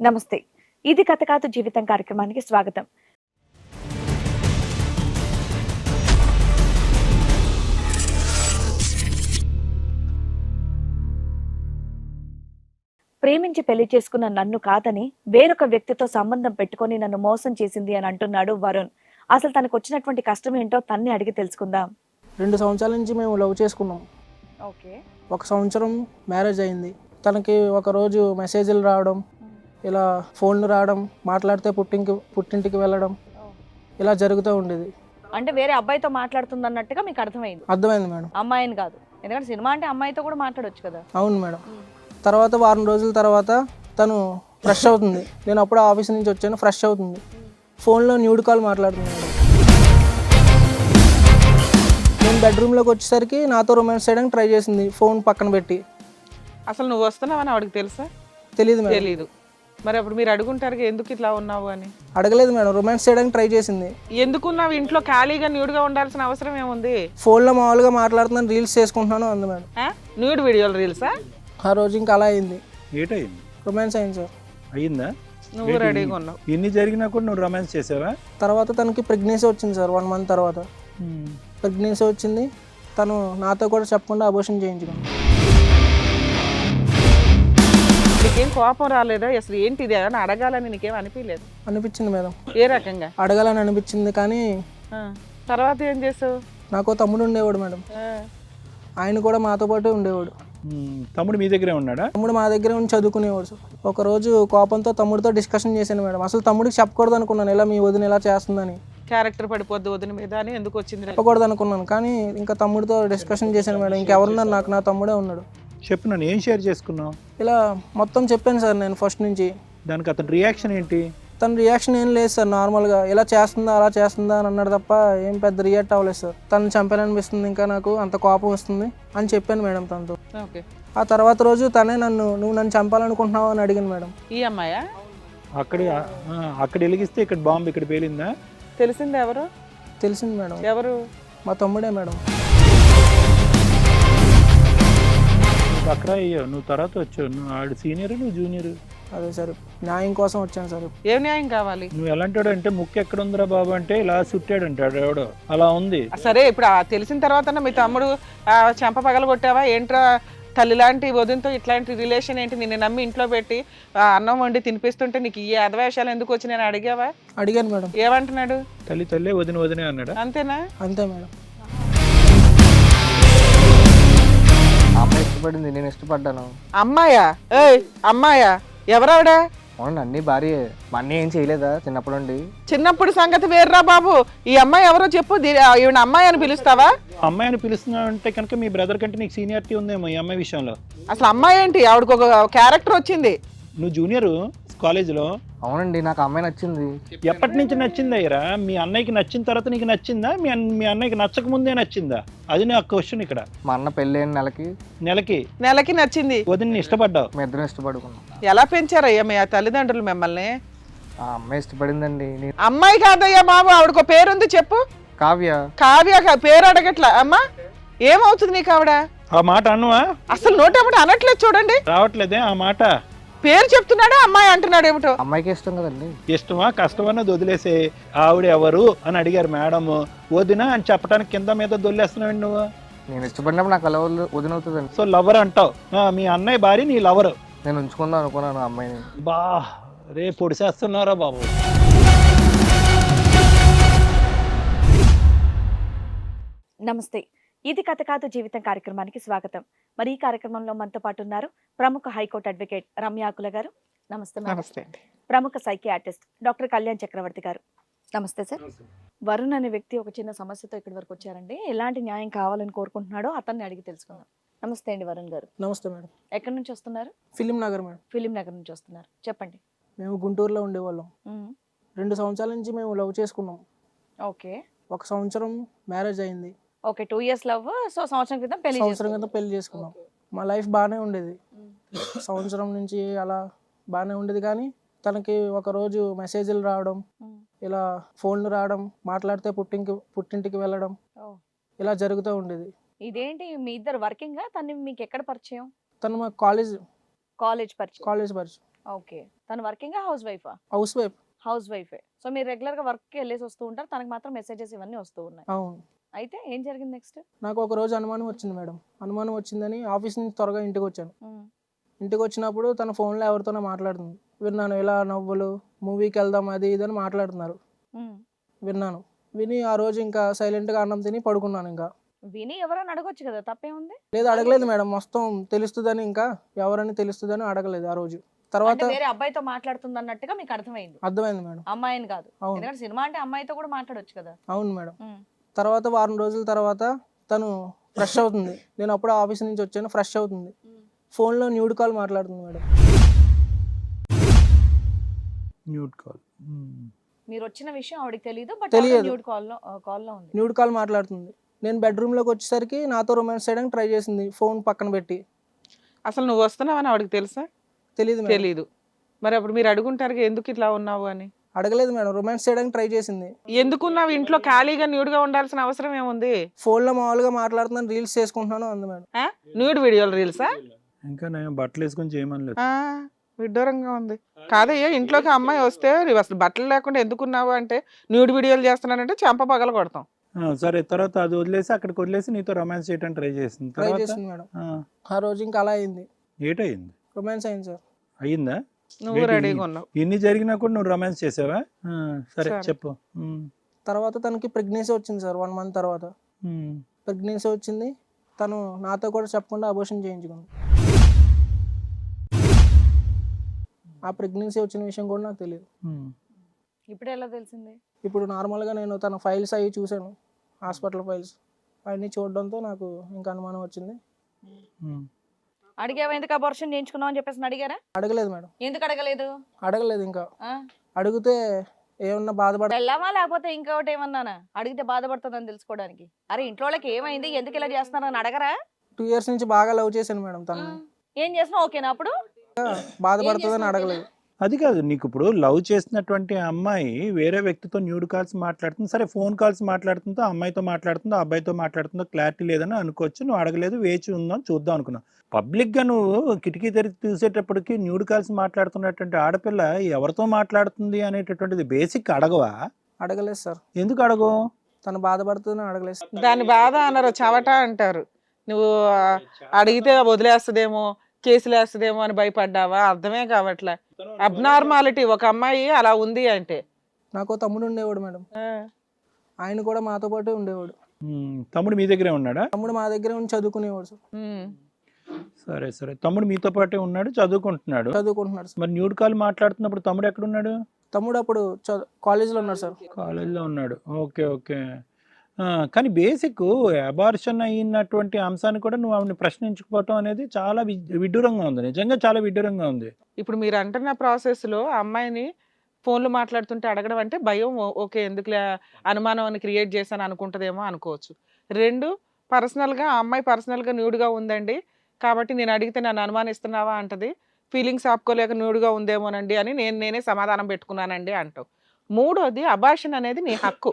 నమస్తే. ఇది కథ కాదు జీవితం కార్యక్రమానికి స్వాగతం. ప్రేమించి పెళ్లి చేసుకున్న నన్ను కాదని వేరొక వ్యక్తితో సంబంధం పెట్టుకొని నన్ను మోసం చేసింది అని అంటున్నాడు వరుణ్. అసలు తనకు వచ్చినటువంటి కష్టం ఏంటో తన్ని అడిగి తెలుసుకుందాం. 2 సంవత్సరాల నుంచి మేము లవ్ చేసుకున్నాం. ఓకే. 1 సంవత్సరం మ్యారేజ్ అయింది. తనకి ఒకరోజు మెసేజ్లు రావడం, ఇలా ఫోన్లు రావడం, మాట్లాడితే పుట్టింటికి వెళ్ళడం, ఇలా జరుగుతూ ఉండేది. అంటే వేరే అబ్బాయితో మాట్లాడుతుంది అన్నట్టుగా మీకు అర్థమైంది? అర్థమైంది మేడం. అమ్మాయిని కాదు, ఎందుకంటే సినిమా అంటే అమ్మాయితో కూడా మాట్లాడొచ్చు కదా. అవును మేడం. తర్వాత వారం రోజుల తర్వాత తను ఫ్రెష్ అవుతుంది. నేను అప్పుడు ఆఫీస్ నుంచి వచ్చాను, ఫ్రెష్ అవుతుంది. ఫోన్లో న్యూడ్ కాల్ మాట్లాడుతుంది మేడం. నేను బెడ్రూమ్లోకి వచ్చేసరికి నాతో రొమాన్స్ చేయడానికి ట్రై చేసింది, ఫోన్ పక్కన పెట్టి. అసలు నువ్వు వస్తున్నావని ఆవిడకి తెలుసా? తెలియదు మేడం. తెలీదు. మరి అప్పుడు మీరు అడుగుంటారు ఎందుకు ఇట్లా ఉన్నావు అని. అడగలేదు మేడం, రొమాన్స్ చేయడానికి ట్రై చేసింది. ఎందుకున్నావు ఇంట్లో ఖాళీగా న్యూడ్గా ఉండాల్సిన అవసరం ఏముంది? ఫోన్లో మామూలుగా మాట్లాడుతున్నాను, రీల్స్ చేసుకుంటున్నాను అంది మేడం. న్యూడ్ వీడియోలు రీల్సా? ఆ రోజు ఇంకా అలా అయింది. ఏటయింది? రొమాన్స్ అయింది సార్. అయ్యిందా? నువ్వు రెడీగా ఉన్నావు. ఇన్ని జరిగినా కూడా నువ్వు రొమాన్స్ చేసావా? తర్వాత తనకి ప్రెగ్నెన్సీ వచ్చింది సార్. 1 మంత్ తర్వాత ప్రెగ్నెన్సీ వచ్చింది. తను నాతో కూడా చెప్పకుండా అబోర్షన్ చేయించుకుంది. నీకేం కోపం రాలేదా? అసలు ఏంటి ఇది అని అడగాలని నీకేం అనిపించలేదు? అనిపించింది మేడం, ఏ రకంగా అడగాలని అనిపించింది. కానీ తర్వాత ఏం చేసావు? నాకు తమ్ముడు ఉండేవాడు మేడం, ఆయన కూడా మాతో పాటు ఉండేవాడు. తమ్ముడు మీ దగ్గరే ఉన్నాడా? తమ్ముడు మా దగ్గర ఉండి చదువుకునేవాడు సార్. ఒకరోజు కోపంతో తమ్ముడితో డిస్కషన్ చేశాను మేడం. అసలు తమ్ముడికి చెప్పకూడదు అనుకున్నాను, ఇలా మీ వదిన ఇలా చేస్తుందని. క్యారెక్టర్ పడిపోద్ది వదిన మీద అని ఎందుకు వచ్చింది? చెప్పకూడదు అనుకున్నాను, కానీ ఇంకా తమ్ముడితో డిస్కషన్ చేశాను మేడం. ఇంకెవరున్నారు నాకు, నా తమ్ముడే ఉన్నాడు. చెప్పు, నన్ను ఏం షేర్ చేసుకున్నావు? ఇలా మొత్తం చెప్పాను సార్ నేను ఫస్ట్ నుంచి. దానికి అతని రియాక్షన్ ఏంటి? తన రియాక్షన్ ఏం లేదు సార్, నార్మల్గా ఇలా చేస్తుందా అలా చేస్తుందా అని అన్నాడు తప్ప ఏం పెద్ద రియాక్ట్ అవ్వలేదు సార్. తను చంపాలనిపిస్తుంది, ఇంకా నాకు అంత కోపం వస్తుంది అని చెప్పాను మేడం తనతో. ఓకే. ఆ తర్వాత రోజు తనే నువ్వు నన్ను చంపాలనుకుంటున్నావు అని అడిగాను మేడం. ఈ అమ్మాయా? అక్కడ వెలిగిస్తే ఇక్కడ బాంబు ఇక్కడ పేలిందా? తెలిసిందా? ఎవరు? తెలిసింది మేడం. ఎవరు? మా తమ్ముడే మేడం. నువ్వు అక్కడ అయ్యావు, నువ్వు తర్వాత వచ్చావు. నువ్వు ఆడు సీనియర్, నువ్వు జూనియర్. అదే సార్, న్యాయం కోసం వచ్చాను సార్. ఏం న్యాయం కావాలి? నువ్వు ఎలాంటాడు అంటే ముక్కు ఎక్కడ ఉందిరా బాబు అంటే ఇలా చుట్టాడు అంటాడు ఎవడో, అలా ఉంది. సరే, ఇప్పుడు తెలిసిన తర్వాత మీ తమ్ముడు చెంప పగల కొట్టావా ఏంట్రా? తల్లి లాంటి వదినతో ఇట్లాంటి రిలేషన్ ఏంటి? నిన్ను నమ్మి ఇంట్లో పెట్టి అన్నం వండి తినిపిస్తుంటే నీకు ఈ అధవేషాలు ఎందుకు వచ్చి నేను అడిగావా? అడిగాను మేడం. ఏమంటున్నాడు? తల్లి వదినే అన్నాడు. అంతేనా? అంతే మేడం. అమ్మాయి ఇష్టపడింది, నేను ఇష్టపడ్డాను. అమ్మాయా? ఏయ్ అమ్మాయా? ఎవరావిడ? అవునండి, అన్ని భార్య. మా అన్నయ్య ఏం చేయలేదా చిన్నప్పటి నుండి? చిన్నప్పుడు సంగతి వేర్రా బాబు. ఈ అమ్మాయి ఎవరో చెప్పు. ఈవిడ అమ్మాయి అని పిలుస్తావా? అమ్మాయిని పిలుస్తున్నావు అంటే కనుక మీ బ్రదర్ కంటే నీకు సీనియారిటీ ఉందేమో ఈ అమ్మాయి విషయంలో. అసలు అమ్మాయి ఏంటి? ఆవిడకు ఒక క్యారెక్టర్ వచ్చింది. నువ్వు జూనియర్ కాలేజీలో. అవునండి, నాకు అమ్మాయి నచ్చింది. ఎప్పటి నుంచి నచ్చింది అయ్యరా? మీ అన్నయ్యకి నచ్చిన తర్వాత నీకు నచ్చిందా? మీ అన్నయ్యకి నచ్చక ముందే నచ్చిందా? అది నా క్వశ్చన్ ఇక్కడ. మా అన్న పెళ్ళైన నెలకి నచ్చింది. వదిన ఇష్టపడ్డావు. మీ ఇద్దరం ఇష్టపడుకున్నాం. ఎలా పెంచారయ్యా మీ తల్లిదండ్రులు మిమ్మల్ని? ఆ అమ్మాయి ఇష్టపడిందండి. అమ్మాయి కాదయ్యా బాబు, ఆవిడకు పేరుంది చెప్పు. కావ్య. కావ్య పేరు అడగట్లా. అమ్మా ఏమవుతుంది నీకు ఆవిడ? ఆ మాట అన్నవా? అసలు నోటేమిటి అనట్లేదు చూడండి. రావట్లేదే ఆ మాట. పేరు చెప్తున్నాడా అమ్మాయి అంటున్నాడు ఏమిటో? అమ్మాయికి ఇష్టం కదండి. ఇష్టమా కష్టమన్నది వదిలేసే. ఆవిడ ఎవరు అని అడిగారు మేడం. వదిన అని చెప్పడానికి కింద మీద దొల్లేస్తున్నావు నువ్వు. నేను ఇష్టపడినప్పుడు నాకు అలా వదిన అవుతుందండి. సో లవర్ అంటావు. మీ అన్నయ్య భార్య నీ లవర్. నేను ఉంచుకుందాం అనుకున్నాను అమ్మాయిని. బా రే పొడిసేస్తున్నారా బాబు. నమస్తే. ఇది కథ కాదు జీవితం కార్యక్రమానికి స్వాగతం. మరి ఈ కార్యక్రమంలో మనతో పాటు ఉన్నారు ప్రముఖ హైకోర్టు అడ్వకేట్ రమ్యాకుల గారు. నమస్తే. నమస్తే. ప్రముఖ సైకియాట్రిస్ట్ డాక్టర్ కళ్యాణ్ చక్రవర్తి గారు. నమస్తే సార్. వరుణ్ అనే వ్యక్తి ఒక చిన్న సమస్యతో ఇక్కడి వరకు వచ్చారండి. ఎలాంటి న్యాయం కావాలని కోరుకుంటున్నాడో అతన్ని అడిగి తెలుసుకుందాం. నమస్తే అండి వరుణ్ గారు. నమస్తే మేడం. ఎక్కడి నుంచి వస్తున్నారు? Film Nagar madam. Film Nagar నుంచి వస్తున్నారు, చెప్పండి. మేము గుంటూరులో ఉండేవాళ్ళం. 2 సంవత్సరాల నుంచి మేము లవ్ చేసుకున్నాం. ఓకే. 1 సంవత్సరం మ్యారేజ్ అయింది. Okay, 2 years love. సో సంవత్సరం క్రితం పెళ్లి చేసుకున్నాం. మా లైఫ్ బాగానే ఉండేది. సంవత్సరం నుంచి అలా బాగానే ఉండేది. కానీ తనకి ఒకరోజు మెసేజ్లు రావడం, ఇలా ఫోన్లు రావడం, మాట్లాడితే పుట్టింటికి వెళ్ళడం, ఇలా జరుగుతూ ఉండేది. ఇదేంటి మీ ఇద్దరు వర్కింగ్? తను మీకు ఎక్కడ పరిచయం? తను మా కాలేజ్ పరిచయం. ఓకే. తను వర్కింగా, హౌస్ వైఫా? House wife. హౌస్ వైఫే. సో మీరు రెగ్యులర్ గా వర్క్ కి వెళ్ళేసి వస్తూ ఉంటారు, తనకి మాత్రం మెసేజెస్ ఇవన్నీ వస్తూ ఉన్నాయి. అవును. అయితే ఏం జరిగింది నెక్స్ట్? నాకు ఒక రోజు అనుమానం వచ్చింది మేడం. అనుమానం వచ్చిందని ఆఫీస్ నుంచి త్వరగా ఇంటికి వచ్చాను. ఇంటికి వచ్చినప్పుడు తన ఫోన్లో ఎవరితోనో మాట్లాడుతుంది. విన్నాను, ఇలా నవ్వులు, మూవీకి వెళ్దాం అది ఇది అని మాట్లాడుతున్నారు. విన్నాను. విని ఆ రోజు ఇంకా సైలెంట్గా అన్నం తిని పడుకున్నాను. ఇంకా విని ఎవరైనా అడగొచ్చు కదా, తప్పేముంది? లేదు, అడగలేదు మేడం. మొత్తం తెలుస్తుందని, ఇంకా ఎవరని తెలుస్తుందని అడగలేదు ఆ రోజు. తర్వాత అంటే వేరే అబ్బాయితో మాట్లాడుతుంది అన్నట్టుగా మీకు అర్థమైంది? అర్థమైంది మేడం. అమ్మాయిని కాదు. అవును. ఎందుకంటే సినిమా అంటే అమ్మాయితో కూడా మాట్లాడొచ్చు కదా. అవును మేడం. తర్వాత వారం రోజుల తర్వాత తను ఫ్రెష్ అవుతుంది. నేను అప్పుడు ఆఫీస్ నుంచి వచ్చాను, ఫ్రెష్ అవుతుంది. ఫోన్లో న్యూడ్ కాల్ మాట్లాడుతుంది మేడం. Nude call. మీరు వచ్చిన విషయం ఆవిడకి తెలియదు, బట్ తెలియదు. న్యూడ్ కాల్లో ఉంది. న్యూడ్ కాల్ మాట్లాడుతుంది. నేను బెడ్రూమ్లోకి వచ్చేసరికి నాతో రొమాన్స్ చేయడానికి ట్రై చేసింది, ఫోన్ పక్కన పెట్టి. అసలు నువ్వు వస్తున్నావని ఆవిడకి తెలుసా? తెలియదు మేడం. తెలీదు. మరి అప్పుడు మీరు అడుగుంటారు ఎందుకు ఇట్లా ఉన్నావు అని. అడగలేదు మేడం. రొమాన్స్ చేయడానికి ట్రై చేసింది. ఎందుకున్నావు ఇంట్లో ఖాళీగా న్యూడ్గా ఉండాల్సిన అవసరం ఏముంది? ఫోన్లో మామూలుగా మాట్లాడుతున్నాను, రీల్స్ చేసుకుంటున్నాను అంది మేడం. న్యూడ్ వీడియోలు రీల్సా? ఇంకా నేను బట్టలు వేసుకొని చేయమనలేదు. విడ్డూరంగా ఉంది. కాదయ్యా, ఇంట్లోకి అమ్మాయి వస్తే నువ్వు అసలు బట్టలు లేకుండా ఎందుకున్నావు అంటే న్యూడ్ వీడియోలు చేస్తున్నానంటే చెంప పగల కొడతాం. సరే, తర్వాత అది వదిలేసి అక్కడికి వదిలేసి నీతో రొమాన్స్ చేయడానికి ట్రై చేసింది. ట్రై తర్వాత చేసింది మేడం. ఆ రోజు ఇంకా అలా అయింది. ఏటయింది? రొమాన్స్ అయింది సార్. అయ్యిందా? నువ్వు రెడీగా ఉన్నావు. ఇన్ని జరిగినా కూడా నువ్వు రొమాన్స్ చేసావా? సరే చెప్పు. తర్వాత తనకి ప్రెగ్నెన్సీ వచ్చింది సార్. 1 month తర్వాత ప్రెగ్నెన్సీ వచ్చింది. తను నాతో కూడా చెప్పకుండా అబోర్షన్ చేయించుకుంది. ఆ ప్రెగ్నెన్సీ వచ్చిన విషయం కూడా నాకు తెలియదు. ఇప్పుడు ఎలా తెలిసింది? ఇప్పుడు నార్మల్గా నేను తన ఫైల్స్ అవి చూశాను, హాస్పిటల్ ఫైల్స్ అవన్నీ చూడడంతో నాకు ఇంకా అనుమానం వచ్చింది. అడిగావా ఎందుకు అబార్షన్ చేయించుకున్నావు అని చెప్పేసి అడిగారా? అడగలేదు మేడం. ఎందుకు అడగలేదు? అడగలేదు. ఇంకా అడిగితే ఏమన్నా బాధపడ వెళ్ళామా లేకపోతే ఇంకొకటి ఏమన్నానా? అడిగితే బాధపడుతుందని తెలుసుకోవడానికి. అరే ఇంట్లో వాళ్ళకి ఏమైంది, ఎందుకు ఇలా చేస్తున్నారని అడగరా? 2 years నుంచి బాగా లవ్ చేశాను మేడం తను. ఏం చేసినా ఓకేనా? అప్పుడు బాధపడుతుందని అడగలేదు. అది కాదు, నీకు ఇప్పుడు లవ్ చేసినటువంటి అమ్మాయి వేరే వ్యక్తితో న్యూడ్ కాల్స్ మాట్లాడుతుంది. సరే, ఫోన్ కాల్స్ మాట్లాడుతుందో, అమ్మాయితో మాట్లాడుతుందో, అబ్బాయితో మాట్లాడుతుందో క్లారిటీ లేదని అనుకోవచ్చు. నువ్వు అడగలేదు, వేచి ఉందాం చూద్దాం అనుకున్నావు. పబ్లిక్గా నువ్వు కిటికీ తెరిచి చూసేటప్పటికి న్యూడ్ కాల్స్ మాట్లాడుతున్నటువంటి ఆడపిల్ల ఎవరితో మాట్లాడుతుంది అనేటటువంటిది బేసిక్ అడగవా? అడగలేదు సార్. ఎందుకు అడగవు? తను బాధపడుతుందని అడగలేదు. దాని బాధ అన్నారు, చవట అంటారు. నువ్వు అడిగితే వదిలేస్తుందేమో, కేసులు వేస్తుందేమో అని భయపడ్డావా? అర్థమే కావట్లే. అబ్నార్మాలిటీ ఒక అమ్మాయి అలా ఉంది అంటే. నాకు తమ్ముడు ఉండేవాడు మేడం. ఆయన కూడా మాతో పాటు ఉండేవాడు. తమ్ముడు మీ దగ్గరే ఉన్నాడా? తమ్ముడు మా దగ్గరే ఉండి చదువుకునేవాడు సార్. సరే సరే, తమ్ముడు మీతో పాటే ఉన్నాడు, చదువుకుంటున్నాడు సార్. మరి న్యూడ్ కాల్ మాట్లాడుతున్నప్పుడు తమ్ముడు ఎక్కడున్నాడు? తమ్ముడు అప్పుడు కాలేజీలో ఉన్నాడు సార్. కాలేజీలో ఉన్నాడు. Okay okay. కానీ బేసిక్ అబార్షన్ అయినటువంటి అంశాన్ని కూడా నువ్వు ఆవిడని ప్రశ్నించుకోవటం అనేది చాలా విడ్డూరంగా ఉంది. నిజంగా చాలా విడ్డూరంగా ఉంది. ఇప్పుడు మీరు అంటున్న ప్రాసెస్లో అమ్మాయిని ఫోన్లు మాట్లాడుతుంటే అడగడం అంటే భయం. ఓకే, ఎందుకులే అనుమానం అని క్రియేట్ చేశాను అనుకుంటుందేమో అనుకోవచ్చు. 2, పర్సనల్గా ఆ అమ్మాయి పర్సనల్గా న్యూడ్గా ఉందండి కాబట్టి నేను అడిగితే నన్ను అనుమానిస్తున్నావా అంటది. ఫీలింగ్స్ ఆపుకోలేక న్యూడ్గా ఉందేమోనండి అని నేనే సమాధానం పెట్టుకున్నానండి అంటావు. 3వది, అబార్షన్ అనేది నీ హక్కు.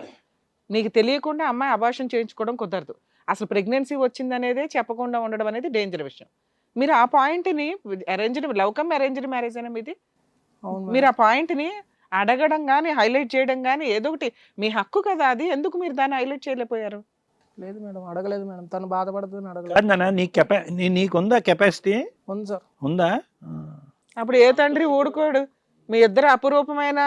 నీకు తెలియకుండా అమ్మాయి అబార్షన్ చేయించుకోవడం కుదరదు. అసలు ప్రెగ్నెన్సీ వచ్చిందనేదే చెప్పకుండా ఉండడం అనేది డేంజర్ విషయం. మీరు ఆ పాయింట్ని లవ్ కమ్ అరేంజ్డ్ మ్యారేజ్ అయినా మీది, మీరు ఆ పాయింట్ని అడగడం కానీ హైలైట్ చేయడం కానీ ఏదో ఒకటి మీ హక్కు కదా అది. ఎందుకు మీరు దాన్ని హైలైట్ చేయలేకపోయారు? లేదు మేడం, అడగలేదు మేడం. తను బాధపడుతుందని అడగలేదు. నీకుందా కెపాసిటీ? ఉంది సార్. ఉందా? అప్పుడు ఏ తండ్రి ఊడుకోడు. మీ ఇద్దరు అపురూపమైన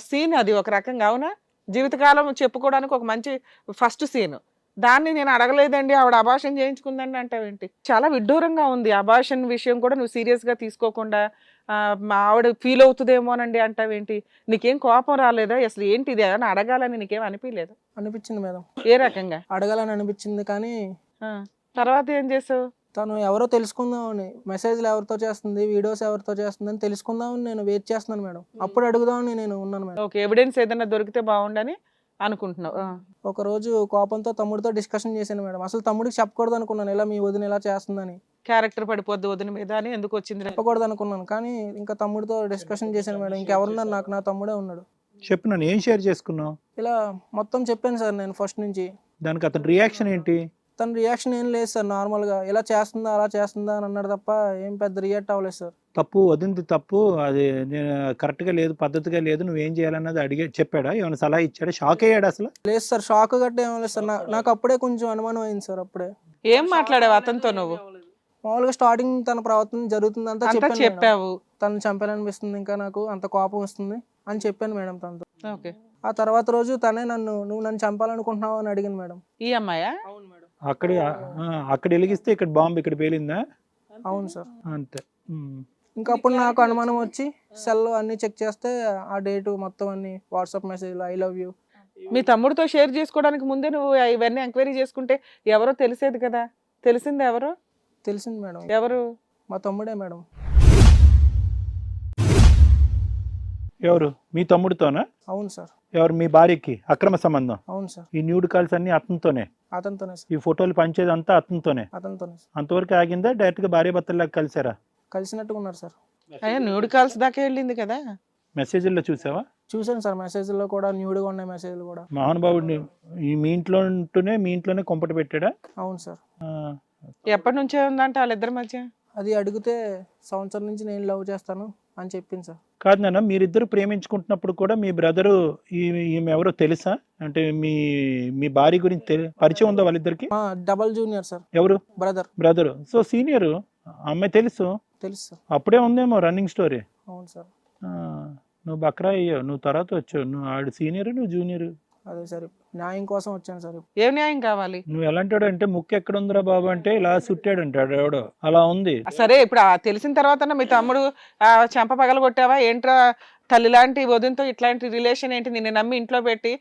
సీన్ అది ఒక రకంగా. అవునా? జీవితకాలం చెప్పుకోవడానికి ఒక మంచి ఫస్ట్ సీన్. దాన్ని నేను అడగలేదండి ఆవిడ అబార్షన్ చేయించుకుందండి అంటావేంటి? చాలా విడ్డూరంగా ఉంది. అబార్షన్ విషయం కూడా నువ్వు సీరియస్గా తీసుకోకుండా మా ఆవిడ ఫీల్ అవుతుందేమోనండి అంటావేంటి? నీకేం కోపం రాలేదా? అసలు ఏంటి ఇది అని అడగాలని నీకేం అనిపించలేదు? అనిపించింది మేడం. ఏ రకంగా? అడగాలని అనిపించింది. కానీ తర్వాత ఏం చేసావు? తను ఎవరో తెలుసుకుందామని, మెసేజ్లు ఎవరితో చేస్తుంది, వీడియోస్ ఎవరితో చేస్తుంది అని తెలుసుకుందామని నేను వెయిట్ చేస్తున్నాను మేడం. అప్పుడు అడుగుదామని నేను ఉన్నాను మేడం. ఓకే, ఎవిడెన్స్ ఏదైనా దొరికితే బాగుండని అనుకుంటున్నావు. ఒకరోజు కోపంతో తమ్ముడితో డిస్కషన్ చేశాను మేడం. అసలు తమ్ముడికి చెప్పకూడదు అనుకున్నాను, ఇలా మీ వదిన ఇలా చేస్తుందని. క్యారెక్టర్ పడిపోద్ది వదిన మీద అని ఎందుకు వచ్చింది? చెప్పకూడదు అనుకున్నాను. కానీ ఇంకా తమ్ముడితో డిస్కషన్ చేశాను మేడం. ఇంకెవరున్నారు నాకు? నా తమ్ముడే ఉన్నాడు. చెప్పు, నన్ను ఏం షేర్ చేసుకున్నావు? ఇలా మొత్తం చెప్పాను సార్ నేను ఫస్ట్ నుంచి. దానికి అతని రియాక్షన్ ఏంటి? తన రియాక్షన్ ఏం లేదు సార్, నార్మల్గా ఇలా చేస్తుందా అలా చేస్తుందా అని అన్నాడు తప్ప ఏం పెద్ద రియాక్ట్ అవ్వలేదు సార్. తప్పు వదింది తప్పు, అది నేను కరెక్ట్గా లేదు, పద్ధతిగా లేదు, నువ్వేం చేయాలన్నది అడిగే చెప్పాడా? ఏమైనా సలహా ఇచ్చాడా? షాక్ అయ్యాడు అసలు? లేదు సార్, షాక్ గట్ట ఏం లేదు సార్. నాకు అప్పుడే కొంచెం అనుమానం అయింది సార్. అప్పుడే ఏం మాట్లాడావు అతనితో నువ్వు? మామూలుగా స్టార్టింగ్ తన ప్రవర్తన జరుగుతుందంతా అంతా చెప్పాను మేడం. చెప్పావు. తను చంపాలనిపిస్తుంది, ఇంకా నాకు అంత కోపం వస్తుంది అని చెప్పాను మేడం తనతో. ఓకే. ఆ తర్వాత రోజు తనే నువ్వు నన్ను చంపాలనుకుంటున్నావు అని అడిగింది మేడం. ఈ అమ్మాయా? అవును మేడం. అక్కడ వెలిగిస్తే ఇక్కడ బాంబు ఇక్కడ పేలిందా? అవును సార్. అంతే. ఇంకా అప్పుడు నాకు అనుమానం వచ్చి సెల్ అన్ని చెక్ చేస్తే ఆ డేటు మొత్తం అన్ని వాట్సాప్ మెసేజ్లు ఐ లవ్ యూ. మీ తమ్ముడితో షేర్ చేసుకోవడానికి ముందే నువ్వు ఇవన్నీ ఎంక్వైరీ చేసుకుంటే ఎవరో తెలిసేది కదా. తెలిసింది ఎవరు? తెలిసింది మేడం. ఎవరు? మా తమ్ముడే మేడం. ఎవరు? మీ తమ్ముడితోనా? అవును సార్. ఎవరు? మీ భార్యకి అక్రమ సంబంధం? అవును సార్. ఈ న్యూడ్ కాల్స్ అన్ని అతనితోనే? అతనితోనే సార్. ఈ ఫోటోలు పంచేది అంతా అతనితోనే? అతనితోనే సార్. అంతవరకు ఆగిందా? డైరెక్ట్ గా భార్య భర్తల్లాగా కలిసారా? కలిసినట్టుగా ఉన్నారు సార్. అయ్యా న్యూడ్ కాల్స్ దాకా వెళ్ళింది కదా. మెసేజ్ల్లో చూసావా? చూసాను సార్, మెసేజ్లో కూడా న్యూడ్గా ఉన్నాయి మెసేజ్లు కూడా. మహానుభావుడిని మీ ఇంట్లోనే కొంపట పెట్టాడా? అవును సార్. ఎప్పటి నుంచే ఉందంట వాళ్ళిద్దరి మధ్య? అది అడిగితే సంవత్సరం నుంచి నేను లవ్ చేస్తాను అని చెప్పింది సార్. కాదు నాన్న, మీరిద్దరు ప్రేమించుకుంటున్నప్పుడు కూడా మీ బ్రదరు ఈమె ఎవరో తెలుసా? అంటే మీ భార్య గురించి పరిచయం ఉందా వాళ్ళిద్దరికి? Double junior sir. ఎవరు? బ్రదర్. సో సీనియర్ అమ్మాయి తెలుసు సార్. అప్పుడే ఉందేమో రన్నింగ్ స్టోరీ. అవును సార్. నువ్వు బక్రా అయ్యావు, నువ్వు తర్వాత వచ్చావు. నువ్వు ఆడు సీనియర్, నువ్వు జూనియర్. అదే సార్, న్యాయం కోసం వచ్చాను సార్. ఏం న్యాయం కావాలి? నువ్వు ఎలాంటాడు అంటే ముక్కు ఎక్కడ ఉందిరా బాబు అంటే ఇలా సుట్టాడు అంటాడు ఎవడో, అలా ఉంది. సరే ఇప్పుడు తెలిసిన తర్వాత మీ తమ్ముడు చెంప పగల కొట్టావా ఏంట్రా? తల్లి లాంటి వదినతో ఇట్లాంటి రిలేషన్ ఏంటి? నిన్ను నమ్మి ఇంట్లో పెట్టి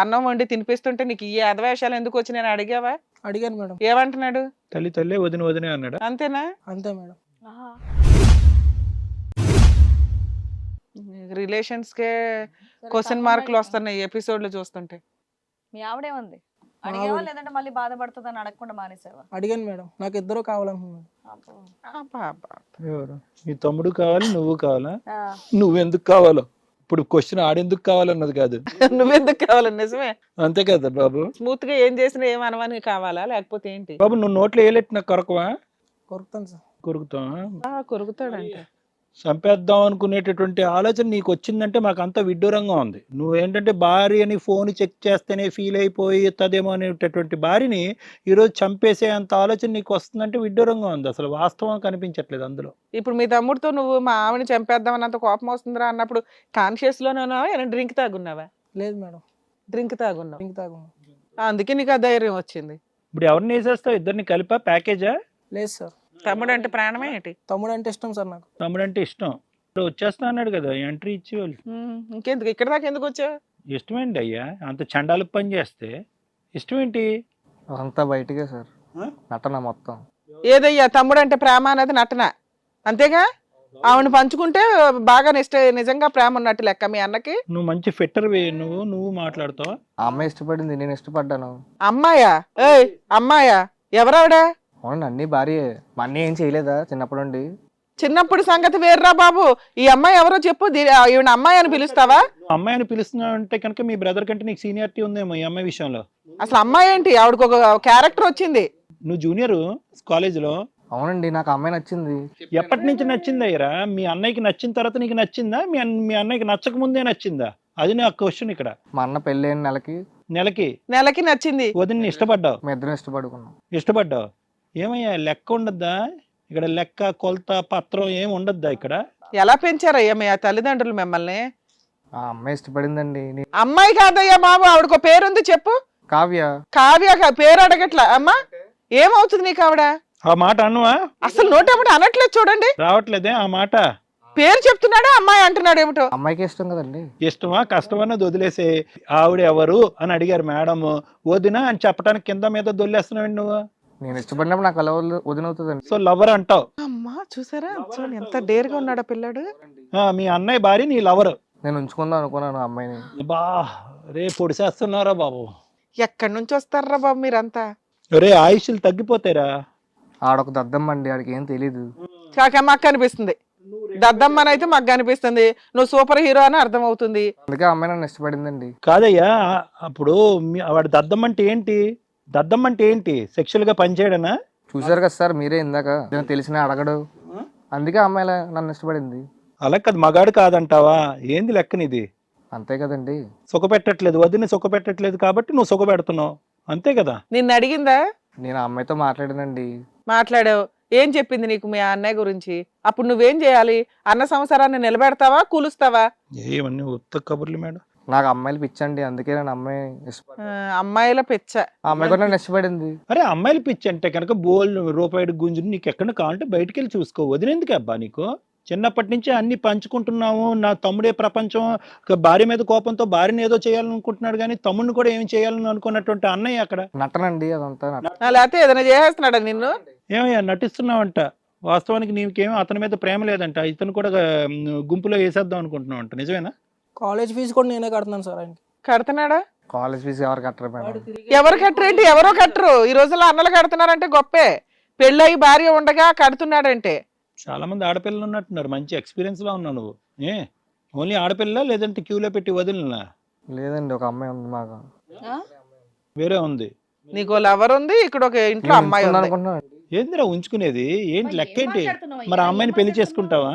అన్నం వండి తినిపిస్తుంటే నీకు ఈ అధవేషాలు ఎందుకు వచ్చి నేను అడిగావా? అడిగాను మేడం. ఏమంటున్నాడు? తల్లి వదినే అన్నాడు. అంతేనా? అంతే మేడం. రిలేషన్స్ కే క్వశ్చన్ మార్కులు వస్తున్నాయి ఎపిసోడ్లు చూస్తుంటే. మీ ఆవిడేమంది? అడిగావా లేదంటే మళ్ళీ బాధపడుతుందని అడగకుండా మానేసావా? అడిగాను మేడం, నాకు ఇద్దరు కావాలనుకున్నాను. ఎవరు? మీ తమ్ముడు కావాలి, నువ్వు కావాలా? ఆ. నువ్వెందుకు కావాలో ఇప్పుడు క్వశ్చన్ ఆడెందుకు కావాలన్నది కాదు. నువ్వెందుకు కావాలి? నిజమే. అంతే కదా బాబు. స్మూత్ గా ఏం చేసినా ఏం అనవని కావాలా లేకపోతే ఏంటి? బాబు నువ్వు నోట్లో ఏలెట్టిన కొరకవా? కొరుకుతాను సార్. కొరుకుతావా? కొరుకుతాడంట. చంపేద్దాం అనుకునేటటువంటి ఆలోచన నీకు వచ్చిందంటే మాకు అంత విడ్డూరంగా ఉంది. నువ్వేంటంటే భార్యని ఫోన్ చెక్ చేస్తేనే ఫీల్ అయిపోతుందేమో అనేటటువంటి భార్యని ఈరోజు చంపేసే అంత ఆలోచన నీకు వస్తుందంటే విడ్డూరంగా ఉంది. అసలు వాస్తవం కనిపించట్లేదు అందులో. ఇప్పుడు మీ తమ్ముడితో నువ్వు మా ఆవిడని చంపేద్దాం అన్నంత కోపం వస్తుందిరా అన్నప్పుడు కాన్షియస్ లోనే డ్రింక్ తాగున్నావా? లేదు మేడం. డ్రింక్ తాగున్నావు. డ్రింక్ తాగు. అందుకే నీకు ఆ ధైర్యం వచ్చింది. ఇప్పుడు ఎవరిని వేసేస్తావు? ఇద్దరిని కలిపా ప్యాకేజా? లేదు సార్. తమ్ముడు అంటే ప్రాణమే ఏంటి? తమ్ముడు అంటే ఇష్టం సార్ నాకు. తమ్ముడు అంటే ఇష్టం. ఇప్పుడు వచ్చేస్తా అన్నాడు కదా, ఎంట్రీ ఇచ్చి వాళ్ళు. ఇంకెందుకు ఇక్కడ దాకా ఎందుకు వచ్చావు? ఇష్టమేంటి అయ్యా అంత చండాలకు పని చేస్తే? ఇష్టమేంటి? అంతా బయటకే సార్, నటన మొత్తం. ఏదయ్యా తమ్ముడు అంటే ప్రేమ అనేది నటన అంతేగా? ఆవిడ పంచుకుంటే బాగా నిజంగా ప్రేమ ఉన్నట్టు లెక్క మీ అన్నకి. నువ్వు మంచి ఫిట్టర్ నువ్వు మాట్లాడతావా? ఆ అమ్మాయి ఇష్టపడింది, నేను ఇష్టపడ్డాను. అమ్మాయా? ఏయ్ అమ్మాయా? ఎవరావిడా? అవునండి, అన్ని భార్యే. మా అన్నయ్య ఏం చేయలేదా చిన్నప్పటి నుండి? చిన్నప్పుడు సంగతి వేర్రా బాబు. ఈ అమ్మాయి ఎవరో చెప్పు. ఈవిడ అమ్మాయి అని పిలుస్తావా? అమ్మాయిని పిలుస్తున్నావు అంటే కనుక మీ బ్రదర్ కంటే నీకు సీనియారిటీ ఉందేమో ఈ అమ్మాయి విషయంలో. అసలు అమ్మాయి ఏంటి? ఆవిడకు ఒక క్యారెక్టర్ వచ్చింది. నువ్వు జూనియర్ కాలేజీలో. అవునండి, నాకు ఆ అమ్మాయి నచ్చింది. ఎప్పటి నుంచి నచ్చింది అయ్యరా? మీ అన్నయ్యకి నచ్చిన తర్వాత నీకు నచ్చిందా? మీ అన్నయ్యకి నచ్చక ముందే నచ్చిందా? అది నా క్వశ్చన్ ఇక్కడ. మా అన్న పెళ్ళి అయిన నెలకి నచ్చింది. వదిన ఇష్టపడ్డావు? మా ఇద్దరం ఇష్టపడ్డావు. ఏమయ్యా లెక్క ఉండద్దా ఇక్కడ? లెక్క కొలత పత్రం ఏం ఉండద్దా ఇక్కడ? ఎలా పెంచారయ్యా మీ తల్లిదండ్రులు మిమ్మల్ని? ఆ అమ్మాయి ఇష్టపడిందండి. అమ్మాయి కాదయ్యా బాబు, ఆవిడకు పేరుంది చెప్పు. కావ్య పేరు అడగట్లా. అమ్మా ఏమవుతుంది నీకు ఆవిడ? ఆ మాట అన్నవా? అసలు నోటేమిటి అనట్లేదు చూడండి. రావట్లేదే ఆ మాట. పేరు చెప్తున్నాడా అమ్మాయి అంటున్నాడు ఏమిటో? అమ్మాయికి ఇష్టం కదండి. ఇష్టమా కష్టమన్నది వదిలేసే. ఆవిడ ఎవరు అని అడిగారు మేడం. వదినా అని చెప్పడానికి కింద మీద దొల్లేస్తున్నావు నువ్వు. నేను ఇష్టపడినప్పుడు నాకు అలా వదినవుతుందండి. సో లవర్ అంటావు. అమ్మా చూసారా చూడండి ఎంత డేర్గా ఉన్నాడా పిల్లాడు. మీ అన్నయ్య భార్య నీ లవర్. నేను ఉంచుకుందాం అనుకున్నాను అమ్మాయిని. బా రే పొడిసేస్తున్నారా బాబు? ఎక్కడి నుంచి వస్తారా బాబు మీరంతా? రే ఆయుష్లు తగ్గిపోతారా? ఆడొక దద్దమ్మండి, ఆడికి ఏం తెలీదు. మాకు అనిపిస్తుంది దద్దమ్మని అయితే మాకు అనిపిస్తుంది. నువ్వు సూపర్ హీరో అని అర్థం అవుతుంది. అందుకే అమ్మాయి నన్ను ఇష్టపడిందండి. కాదయ్యా, అప్పుడు వాడి దద్దమ్మంటే ఏంటి? దద్దమ్మ అంటే ఏంటి? సెక్షువల్ గా పనిచేయడనా? చూసారు కదా సార్ మీరే ఇందాక, నేను తెలిసిన అడగడు, అందుకే ఆ అమ్మాయి నన్ను ఇష్టపడింది. అలా కాదు, మగాడు కాదంటావా? ఏంది లెక్కనిది? అంతే కదండి. సుఖ పెట్టట్లేదు, వదిన సుఖ పెట్టట్లేదు కాబట్టి నువ్వు సుఖ పెడుతున్నావు, అంతే కదా? నిన్ను అడిగిందా? నేను ఆ అమ్మాయితో మాట్లాడానండి. మాట్లాడావు. ఏం చెప్పింది నీకు మీ అన్నయ్య గురించి? అప్పుడు నువ్వేం చేయాలి? అన్న సంసారాన్ని నిలబెడతావా, కూలుస్తావా? ఏమన్నీ ఉత్త కబుర్లు మేడం. నాకు అమ్మాయిలు పిచ్చండి, అందుకే నేను అమ్మాయి ఇష్టపడి, అమ్మాయిల పిచ్చ. ఆ అమ్మాయి కూడా నన్ను ఇష్టపడింది. అరే అమ్మాయిలు పిచ్చి అంటే కనుక బోల్ రూపాయి గుంజుని నీకు ఎక్కడ కావాలంటే బయటికి వెళ్ళి చూసుకో. వదిలేందుకు అబ్బా నీకు? చిన్నప్పటి నుంచి అన్ని పంచుకుంటున్నాము, నా తమ్ముడే ప్రపంచం, భార్య మీద కోపంతో భార్యని ఏదో చేయాలనుకుంటున్నాడు కానీ తమ్ముడిని కూడా ఏమి చేయాలని అనుకున్నటువంటి అన్నయ్య అక్కడ. నటనండి అదంతా లేకపోతే ఏదైనా చేసేస్తున్నాడా నిన్ను? ఏమయ్యా నటిస్తున్నావంట, వాస్తవానికి నీకేమో అతని మీద ప్రేమ లేదంట, ఇతను కూడా గుంపులో వేసేద్దాం అనుకుంటున్నావు అంట, నిజమేనా? కాలేజ్ ఫీజు కూడా నేనే కడుతున్నాను సార్ ఆయనకి. కడుతున్నాడా? కాలేజ్ ఫీజు ఎవరు కట్టరు మేడం. ఎవరు కట్టరేంటి? ఎవరో కట్టరు. ఈ రోజుల్లో అన్నలు కడుతున్నారంటే గొప్పే. పెళ్ళయి భార్య ఉండగా కడుతున్నాడంటే. చాలా మంది ఆడపిల్లలు ఉన్నట్టున్నారు, మంచి ఎక్స్పీరియన్స్ లో ఉన్నావు నువ్వు. ఓన్లీ ఆడపిల్ల లేదంటే క్యూలో పెట్టి వదిలినా? లేదండి, ఒక అమ్మాయి ఉంది మాకు. వేరే ఉంది. నీకు లవర్ ఉంది, ఇక్కడ ఒక ఇంట్లో అమ్మాయి ఉంది. అనుకుంటున్నాను. ఏందిరా ఉంచుకునేది? ఏంటి లెక్క ఏంటి? మరి ఆ అమ్మాయిని పెళ్లి చేసుకుంటావా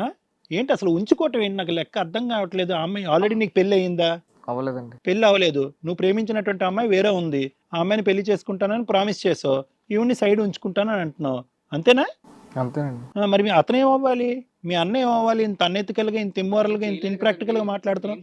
ఏంటి? అసలు ఉంచుకోవటం ఏంటి? నాకు లెక్క అర్థం కావట్లేదు. ఆ అమ్మాయి ఆల్రెడీ నీకు పెళ్లి అయ్యిందా? అవ్వలేదండి. పెళ్లి అవ్వలేదు, నువ్వు ప్రేమించినటువంటి అమ్మాయి వేరే ఉంది, ఆ అమ్మాయిని పెళ్లి చేసుకుంటానని ప్రామిస్ చేసావు, ఈవిని సైడ్ ఉంచుకుంటానని అంటున్నావు, అంతేనా? అంతేనండి. మరి మీ అతను ఏమవ్వాలి? మీ అన్న ఏమవ్వాలి? ఇంత అన్ఎతికల్గా, ఇంత ఇమ్మోరల్గా, ఇంత ఇన్ప్రాక్టికల్గా మాట్లాడుతున్నావు?